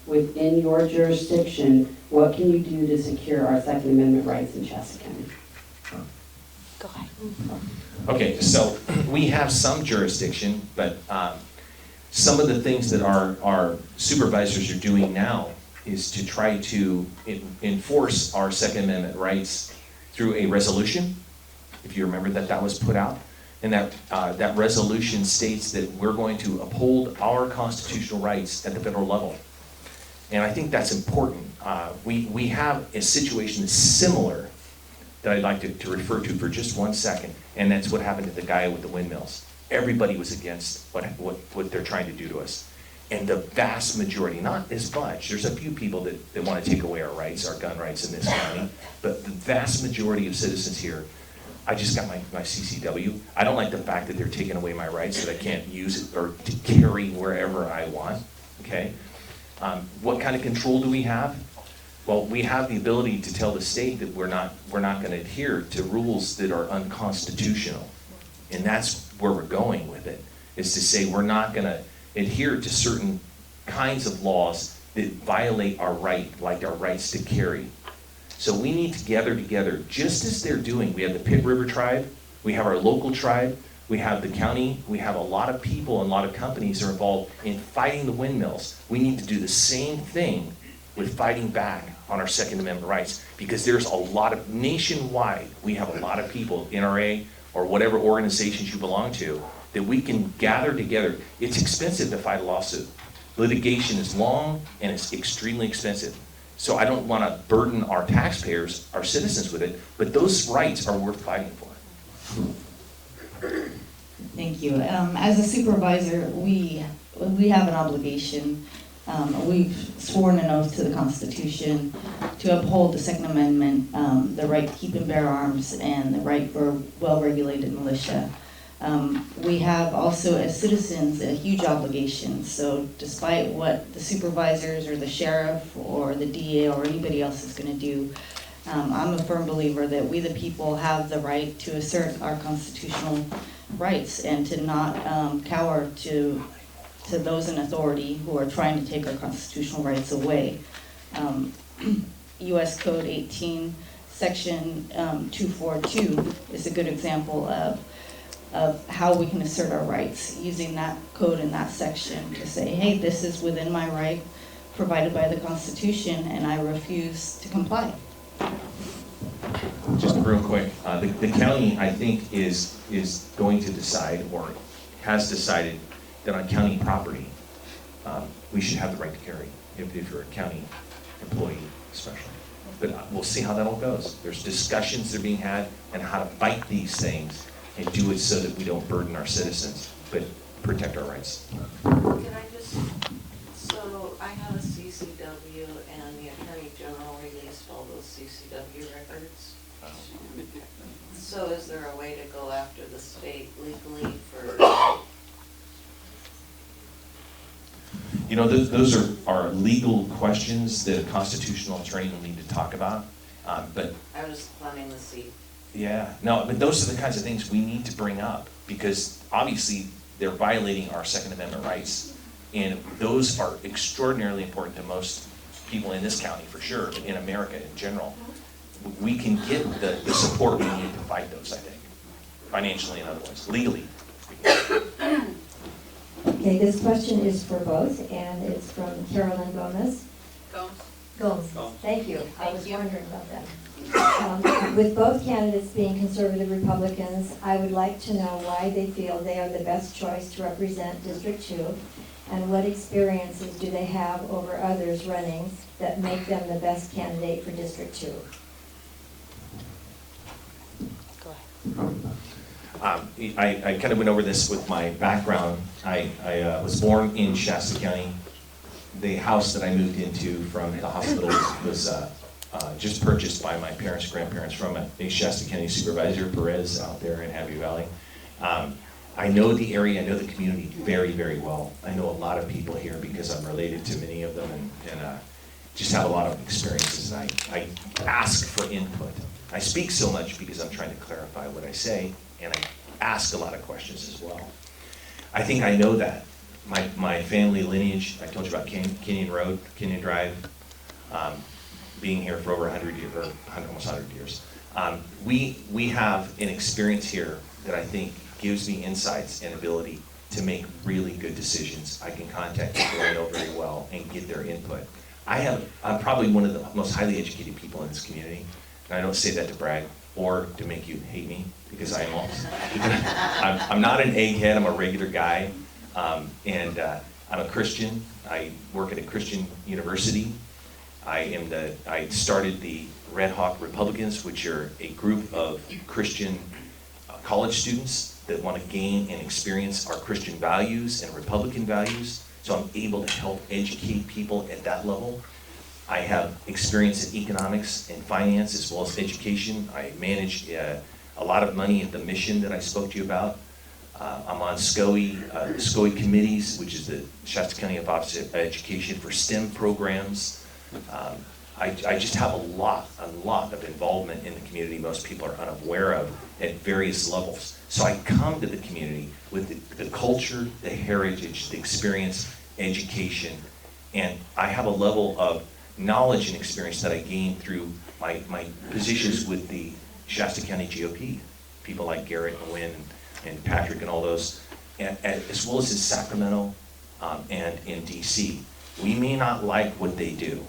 within your jurisdiction, what can you do to secure our Second Amendment rights in Shasta County?
Go ahead.
Okay, so we have some jurisdiction, but some of the things that our supervisors are doing now is to try to enforce our Second Amendment rights through a resolution. If you remember that was put out. And that resolution states that we're going to uphold our constitutional rights at the federal level. And I think that's important. We have a situation that's similar that I'd like to refer to for just 1 second, and that's what happened to the guy with the windmills. Everybody was against what they're trying to do to us. And the vast majority, not as much, there's a few people that want to take away our rights, our gun rights in this county, but the vast majority of citizens here, I just got my CCW. I don't like the fact that they're taking away my rights, that I can't use it or to carry wherever I want, okay? What kind of control do we have? Well, we have the ability to tell the state that we're not gonna adhere to rules that are unconstitutional. And that's where we're going with it, is to say we're not gonna adhere to certain kinds of laws that violate our right, like our rights to carry. So we need to gather together, just as they're doing. We have the Pitt River Tribe, we have our local tribe, we have the county, we have a lot of people and a lot of companies that are involved in fighting the windmills. We need to do the same thing with fighting back on our Second Amendment rights, because there's a lot of, nationwide, we have a lot of people, NRA or whatever organizations you belong to, that we can gather together. It's expensive to fight a lawsuit. Litigation is long and it's extremely expensive. So I don't want to burden our taxpayers, our citizens with it, but those rights are worth fighting for.
Thank you. As a supervisor, we have an obligation. We've sworn an oath to the Constitution to uphold the Second Amendment, the right to keep and bear arms, and the right for well-regulated militia. We have also, as citizens, a huge obligation. So despite what the supervisors or the sheriff or the DA or anybody else is going to do, I'm a firm believer that we the people have the right to assert our constitutional rights and to not cower to those in authority who are trying to take our constitutional rights away. U.S. Code 18, Section 242 is a good example of how we can assert our rights, using that code in that section to say, hey, this is within my right provided by the Constitution, and I refuse to comply.
Just real quick, the county, I think, is going to decide, or has decided, that on county property, we should have the right to carry, if you're a county employee especially. But we'll see how that all goes. There's discussions that are being had on how to fight these things and do it so that we don't burden our citizens, but protect our rights.
Can I just, so I have a CCW and the Attorney General released all those CCW records. So is there a way to go after the state legally for?
You know, those are legal questions that a constitutional attorney will need to talk about, but
I was planting the seed.
yeah, no, but those are the kinds of things we need to bring up, because obviously they're violating our Second Amendment rights, and those are extraordinarily important to most people in this county for sure, but in America in general. We can get the support we need to fight those, I think, financially and otherwise, legally.
Okay, this question is for both, and it's from Carolyn Gomez. Gomes. Thank you. I was wondering about that. With both candidates being conservative Republicans, I would like to know why they feel they are the best choice to represent District 2, and what experiences do they have over others running that make them the best candidate for District 2?
I kind of went over this with my background. I was born in Shasta County. The house that I moved into from the hospital was just purchased by my parents, grandparents, from a Shasta County supervisor, Perez, out there in Happy Valley. I know the area, I know the community very, very well. I know a lot of people here because I'm related to many of them, and just have a lot of experiences. I ask for input. I speak so much because I'm trying to clarify what I say, and I ask a lot of questions as well. I think I know that. My family lineage, I told you about Kenyon Road, Kenyon Drive, being here for over 100 years, or almost 100 years. We have an experience here that I think gives me insights and ability to make really good decisions. I can contact people I know very well and get their input. I'm probably one of the most highly educated people in this community, and I don't say that to brag or to make you hate me, because I am. I'm not an egghead, I'm a regular guy, and I'm a Christian. I work at a Christian university. I started the Red Hawk Republicans, which are a group of Christian college students that want to gain and experience our Christian values and Republican values. So I'm able to help educate people at that level. I have experience in economics and finance as well as education. I manage a lot of money at the mission that I spoke to you about. I'm on SCOE committees, which is the Shasta County Office of Education for STEM programs. I just have a lot of involvement in the community most people are unaware of at various levels. So I come to the community with the culture, the heritage, the experience, education, and I have a level of knowledge and experience that I gained through my positions with the Shasta County GOP, people like Garrett and Wynn and Patrick and all those, as well as in Sacramento and in DC. We may not like what they do,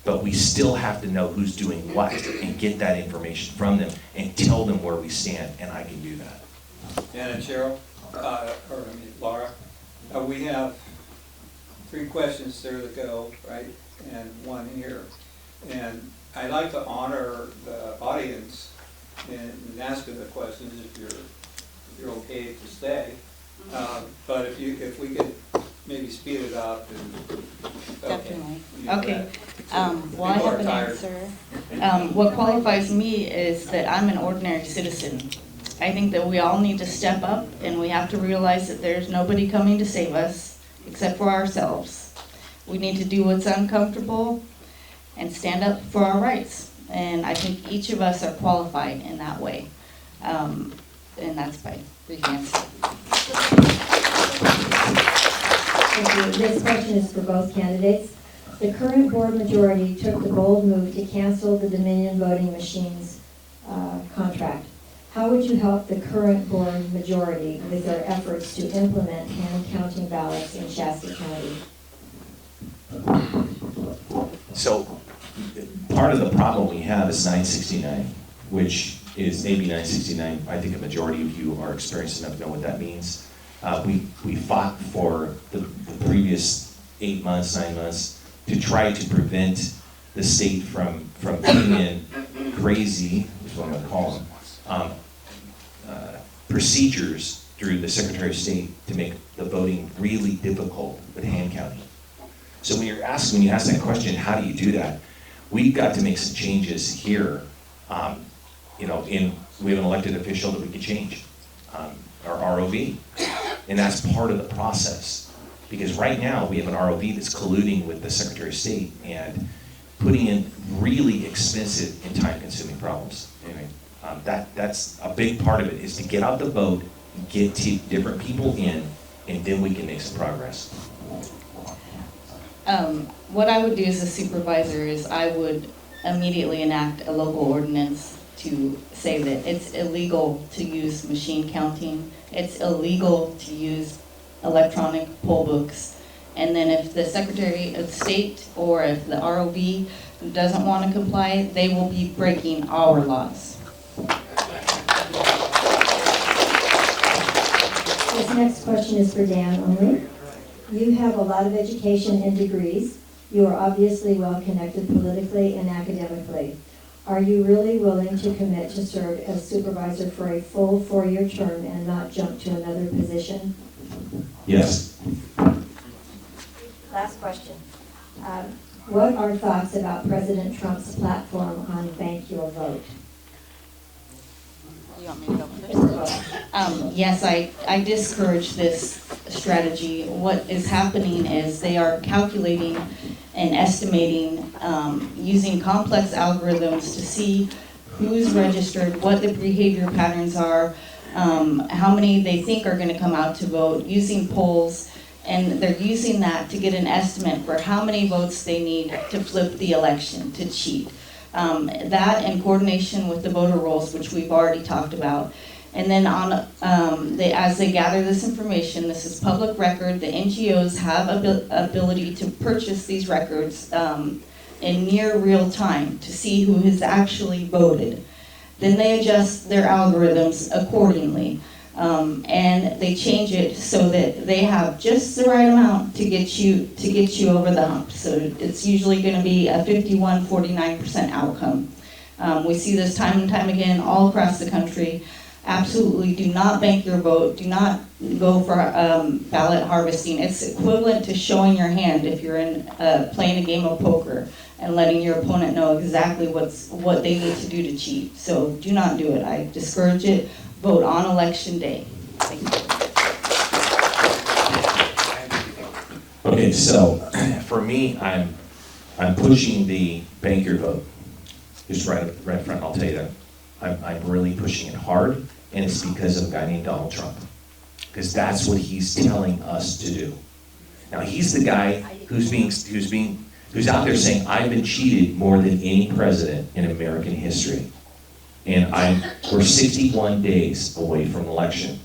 but we still have to know who's doing what and get that information from them and tell them where we stand, and I can do that.
And Cheryl, Laura, we have 3 questions there to go, right? And 1 here. And I'd like to honor the audience in asking the questions if you're okay to stay. But if we could maybe speed it up and.
Definitely.
You know,
Okay.
that-
Well, I
people
have
are
an
tired.
answer. What qualifies me is that I'm an ordinary citizen. I think that we all need to step up and we have to realize that there's nobody coming to save us except for ourselves. We need to do what's uncomfortable and stand up for our rights. And I think each of us are qualified in that way. And that's my brief answer.
Thank you. This question is for both candidates. The current board majority took the bold move to cancel the Dominion voting machines contract. How would you help the current board majority with their efforts to implement hand counting ballots in Shasta County?
So part of the problem we have is 969, which is AB 969. I think a majority of you are experienced enough to know what that means. We fought for the previous 8 months, 9 months to try to prevent the state from putting in crazy, is what I'm gonna call them, procedures through the Secretary of State to make the voting really difficult with hand counting. So when you ask that question, how do you do that? We've got to make some changes here. We have an elected official that we could change, our ROV, and that's part of the process. Because right now we have an ROV that's colluding with the Secretary of State and putting in really expensive and time-consuming problems. Anyway, that's a big part of it, is to get out the vote, get different people in, and then we can make some progress.
What I would do as a supervisor is I would immediately enact a local ordinance to say that it's illegal to use machine counting, it's illegal to use electronic poll books, and then if the Secretary of State or if the ROV doesn't want to comply, they will be breaking our laws.
This next question is for Dan only. You have a lot of education and degrees. You are obviously well connected politically and academically. Are you really willing to commit to serve as supervisor for a full 4-year term and not jump to another position?
Yes.
Last question. What are thoughts about President Trump's platform on Bank Your Vote?
You want me to go first? Yes, I discourage this strategy. What is happening is they are calculating and estimating using complex algorithms to see who's registered, what the behavior patterns are, how many they think are going to come out to vote, using polls, and they're using that to get an estimate for how many votes they need to flip the election, to cheat. That in coordination with the voter rolls, which we've already talked about. And then as they gather this information, this is public record, the NGOs have ability to purchase these records in near real time to see who has actually voted. Then they adjust their algorithms accordingly. And they change it so that they have just the right amount to get you over the hump. So it's usually going to be a 51-49% outcome. We see this time and time again all across the country. Absolutely do not bank your vote. Do not go for ballot harvesting. It's equivalent to showing your hand if you're playing a game of poker and letting your opponent know exactly what they need to do to cheat. So do not do it. I discourage it. Vote on election day. Thank you.
Okay, so for me, I'm pushing the bank your vote. Just right up front, I'll tell you that. I'm really pushing it hard, and it's because of a guy named Donald Trump. Because that's what he's telling us to do. Now, he's the guy who's out there saying, I've been cheated more than any president in American history. And we're 61 days away from election.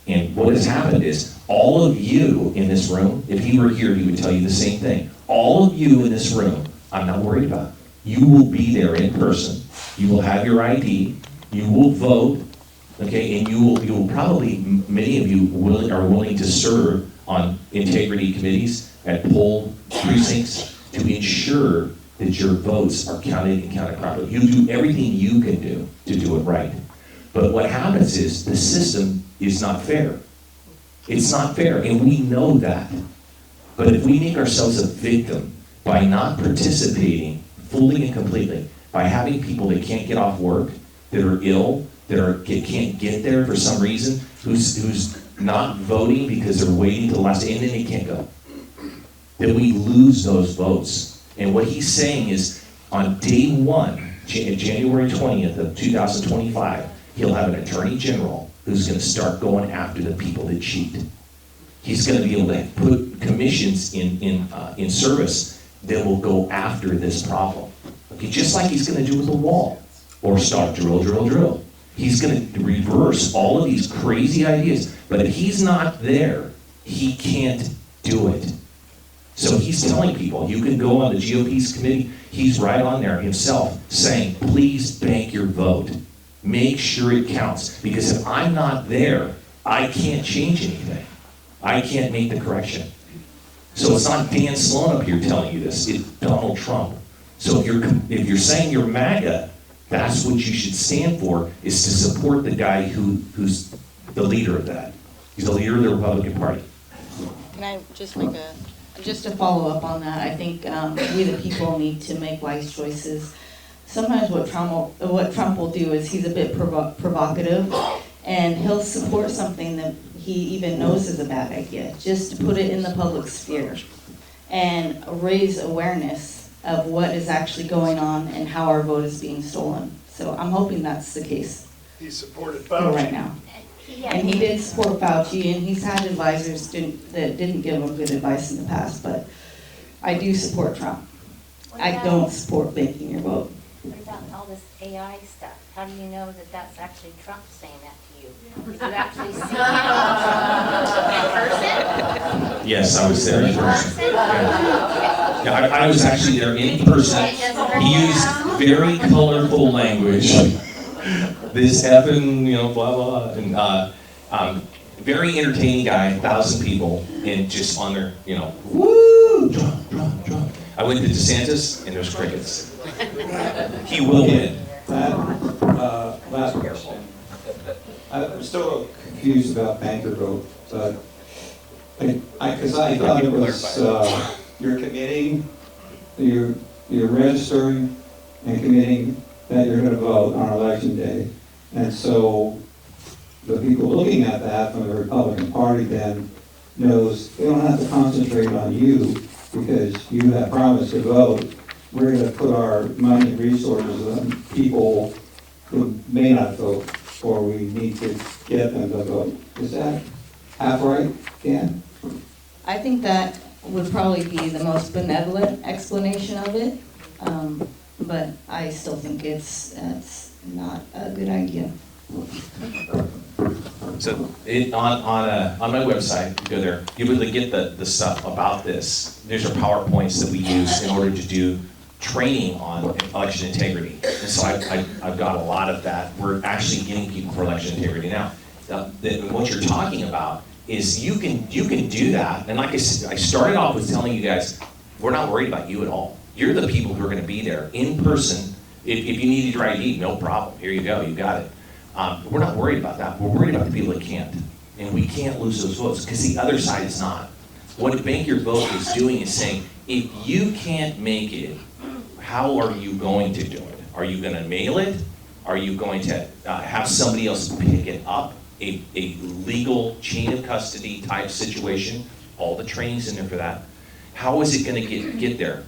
And what has happened is, all of you in this room, if he were here, he would tell you the same thing. All of you in this room, I'm not worried about. You will be there in person. You will have your ID. You will vote. Okay, and you will probably, many of you are willing to serve on integrity committees at poll precincts to ensure that your votes are counted and counted properly. You do everything you can do to do it right. But what happens is the system is not fair. It's not fair, and we know that. But if we make ourselves a victim by not participating fully and completely, by having people that can't get off work, that are ill, that can't get there for some reason, who's not voting because they're waiting till the last day, and then they can't go, then we lose those votes. And what he's saying is, on day one, January 20th of 2025, he'll have an attorney general who's going to start going after the people that cheat. He's going to be able to put commissions in service that will go after this problem. Okay, just like he's going to do with the wall, or start drill. He's going to reverse all of these crazy ideas. But if he's not there, he can't do it. So he's telling people, you can go on the GOP's committee, he's right on there himself saying, please bank your vote. Make sure it counts. Because if I'm not there, I can't change anything. I can't make the correction. So it's not Dan Sloan up here telling you this, it's Donald Trump. So if you're saying you're MAGA, that's what you should stand for, is to support the guy who's the leader of that. He's the leader of the Republican Party.
Can I just make just to follow up on that, I think we the people need to make wise choices. Sometimes what Trump will do is he's a bit provocative, and he'll support something that he even knows is a bad idea, just to put it in the public sphere and raise awareness of what is actually going on and how our vote is being stolen. So I'm hoping that's the case.
He supported Fauci.
Right now. And he did support Fauci, and he's had advisors that didn't give him good advice in the past, but I do support Trump. I don't support banking your vote.
What about all this AI stuff? How do you know that that's actually Trump saying that to you? Did you actually see him in person?
Yes, I was there in person. Yeah, I was actually there in person. He used very colorful language. This happened, blah, blah, and very entertaining guy, 1,000 people, and just on their, woo, Trump. I went to DeSantis, and there's crickets. He will win.
Last question. I'm still confused about banker vote, but because I thought it was you're committing, you're registering and committing that you're going to vote on election day, and so the people looking at that from the Republican Party then knows they don't have to concentrate on you because you have promised to vote. We're going to put our money and resources on people who may not vote, or we need to get them to vote. Is that half right, Dan?
I think that would probably be the most benevolent explanation of it, but I still think it's not a good idea.
So on my website, you go there, you really get the stuff about this. These are PowerPoints that we use in order to do training on election integrity. And so I've got a lot of that. We're actually getting people for election integrity now. What you're talking about is you can do that. And like I said, I started off with telling you guys, we're not worried about you at all. You're the people who are going to be there in person. If you needed your ID, no problem. Here you go, you got it. We're not worried about that. We're worried about the people that can't. And we can't lose those votes because the other side is not. What Bank Your Vote is doing is saying, if you can't make it, how are you going to do it? Are you going to mail it? Are you going to have somebody else pick it up? A legal chain of custody type situation? All the training's in there for that. How is it going to get there?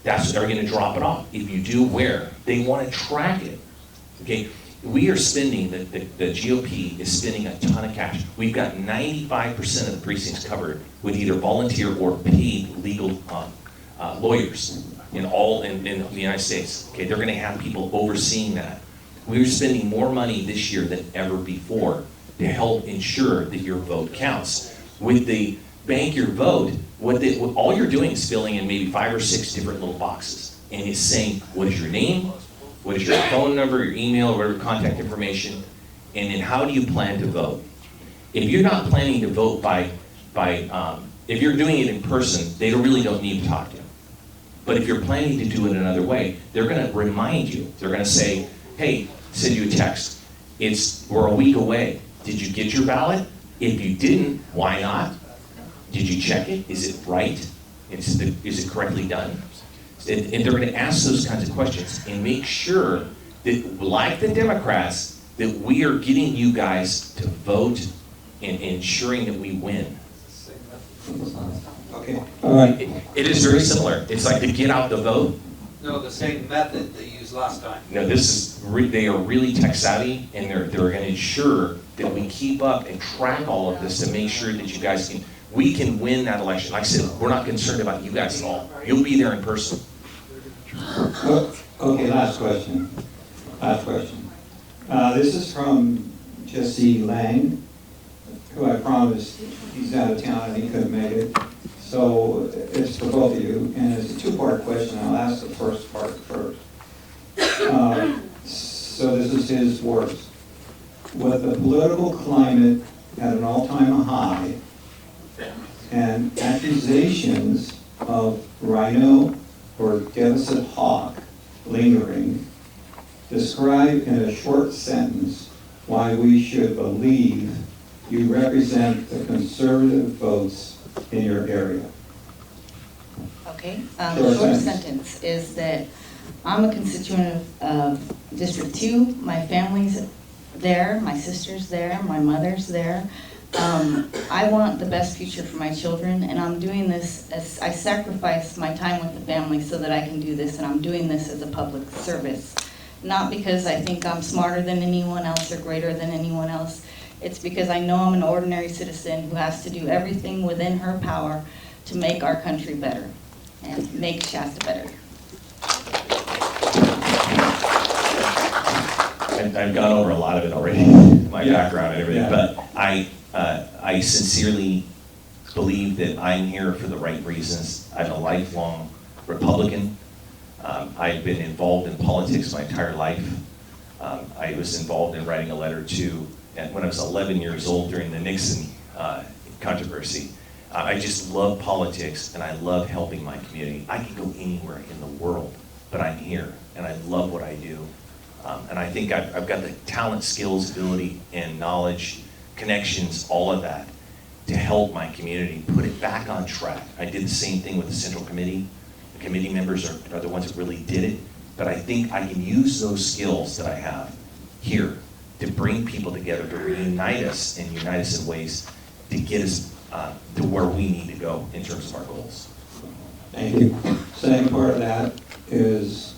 they're gonna drop it off. If you do, where? They wanna track it, okay? We are spending, the GOP is spending a ton of cash. We've got 95% of the precincts covered with either volunteer or paid legal lawyers in the United States. Okay, they're gonna have people overseeing that. We're spending more money this year than ever before to help ensure that your vote counts. With the bank your vote, all you're doing is filling in maybe 5 or 6 different little boxes. And it's saying, what is your name? What is your phone number, your email, whatever contact information, and then how do you plan to vote? If you're not planning to vote if you're doing it in person, they really don't need to talk to you. But if you're planning to do it another way, they're gonna remind you. They're gonna say, hey, send you a text. We're a week away. Did you get your ballot? If you didn't, why not? Did you check it? Is it right? Is it correctly done? And they're going to ask those kinds of questions and make sure that, like the Democrats, that we are getting you guys to vote and ensuring that we win.
Okay, all right.
It is very similar. It's like to get out the vote.
No, the same method they used last time.
No, they are really tech savvy, and they're going to ensure that we keep up and track all of this to make sure that you guys we can win that election. Like I said, we're not concerned about you guys at all. You'll be there in person.
Okay, last question. This is from Jesse Lang, who I promised he's out of town and he couldn't make it. So it's for both of you, and it's a two-part question. I'll ask the first part first. So this is his words. With the political climate at an all-time high and accusations of rhino or deficit hawk lingering, describe in a short sentence why we should believe you represent the conservative votes in your area.
Okay, the short sentence is that I'm a constituent of District 2. My family's there, my sister's there, my mother's there. I want the best future for my children, and I'm doing this as I sacrifice my time with the family so that I can do this, and I'm doing this as a public service. Not because I think I'm smarter than anyone else or greater than anyone else. It's because I know I'm an ordinary citizen who has to do everything within her power to make our country better and make Shasta better.
I've gone over a lot of it already, my background and everything, but I sincerely believe that I'm here for the right reasons. I'm a lifelong Republican. I've been involved in politics my entire life. I was involved in writing a letter to, when I was 11 years old during the Nixon controversy. I just love politics and I love helping my community. I could go anywhere in the world, but I'm here and I love what I do. And I think I've got the talent, skills, ability, and knowledge, connections, all of that to help my community put it back on track. I did the same thing with the Central Committee. The committee members are the ones that really did it, but I think I can use those skills that I have here to bring people together, to reunite us and unite us in ways to get us to where we need to go in terms of our goals.
Thank you. Second part of that is,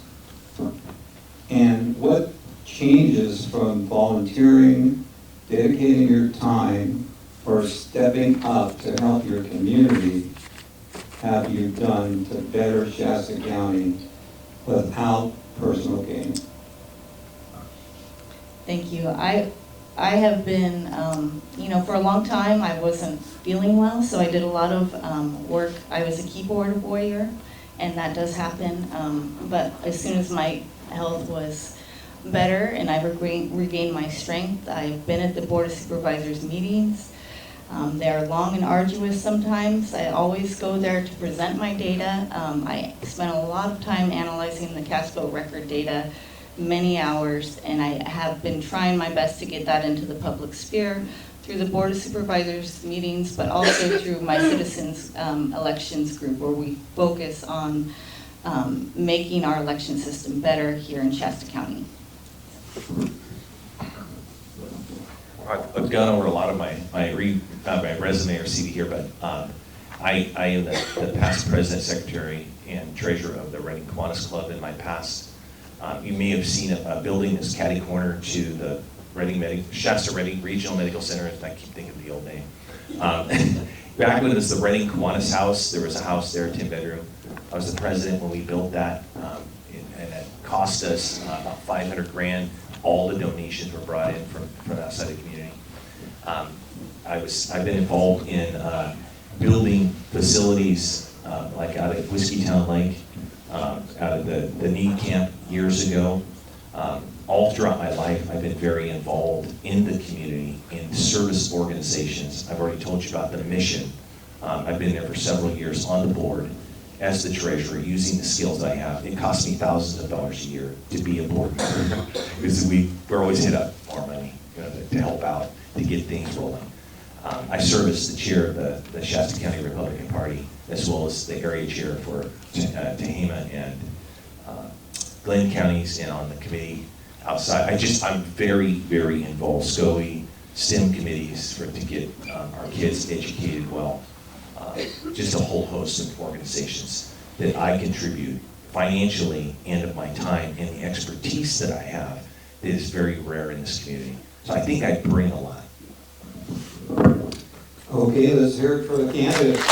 and what changes from volunteering, dedicating your time, or stepping up to help your community have you done to better Shasta County without personal gain?
Thank you. I have been, for a long time I wasn't feeling well, so I did a lot of work. I was a keyboard warrior, and that does happen. But as soon as my health was better and I regained my strength, I've been at the Board of Supervisors meetings. They are long and arduous sometimes. I always go there to present my data. I spent a lot of time analyzing the cast vote record data, many hours, and I have been trying my best to get that into the public sphere through the Board of Supervisors meetings, but also through my citizens elections group, where we focus on making our election system better here in Shasta County.
I've gone over a lot of my resume or CV here, but I am the past president, secretary, and treasurer of the Reading Kiwanis Club in my past. You may have seen a building that's catty corner to the Shasta Reading Regional Medical Center. I keep thinking of the old name. Back when it was the Reading Kiwanis House, there was a house there, 10-bedroom. I was the president when we built that, and it cost us about 500 grand. All the donations were brought in from outside the community. I've been involved in building facilities like out at Whiskey Town Lake, out of the Need Camp years ago. All throughout my life, I've been very involved in the community, in service organizations. I've already told you about the mission. I've been there for several years on the board as the treasurer, using the skills I have. It costs me thousands of dollars a year to be a board member because we're always hit up more money, to help out, to get things rolling. I serve as the chair of the Shasta County Republican Party, as well as the area chair for Tehama and Glenn counties, and on the committee outside. I'm very, very involved. SCOE, STEM committees to get our kids educated well. Just a whole host of organizations that I contribute financially and of my time and the expertise that I have that is very rare in this community. So I think I bring a lot.
Okay, let's hear it for the candidates.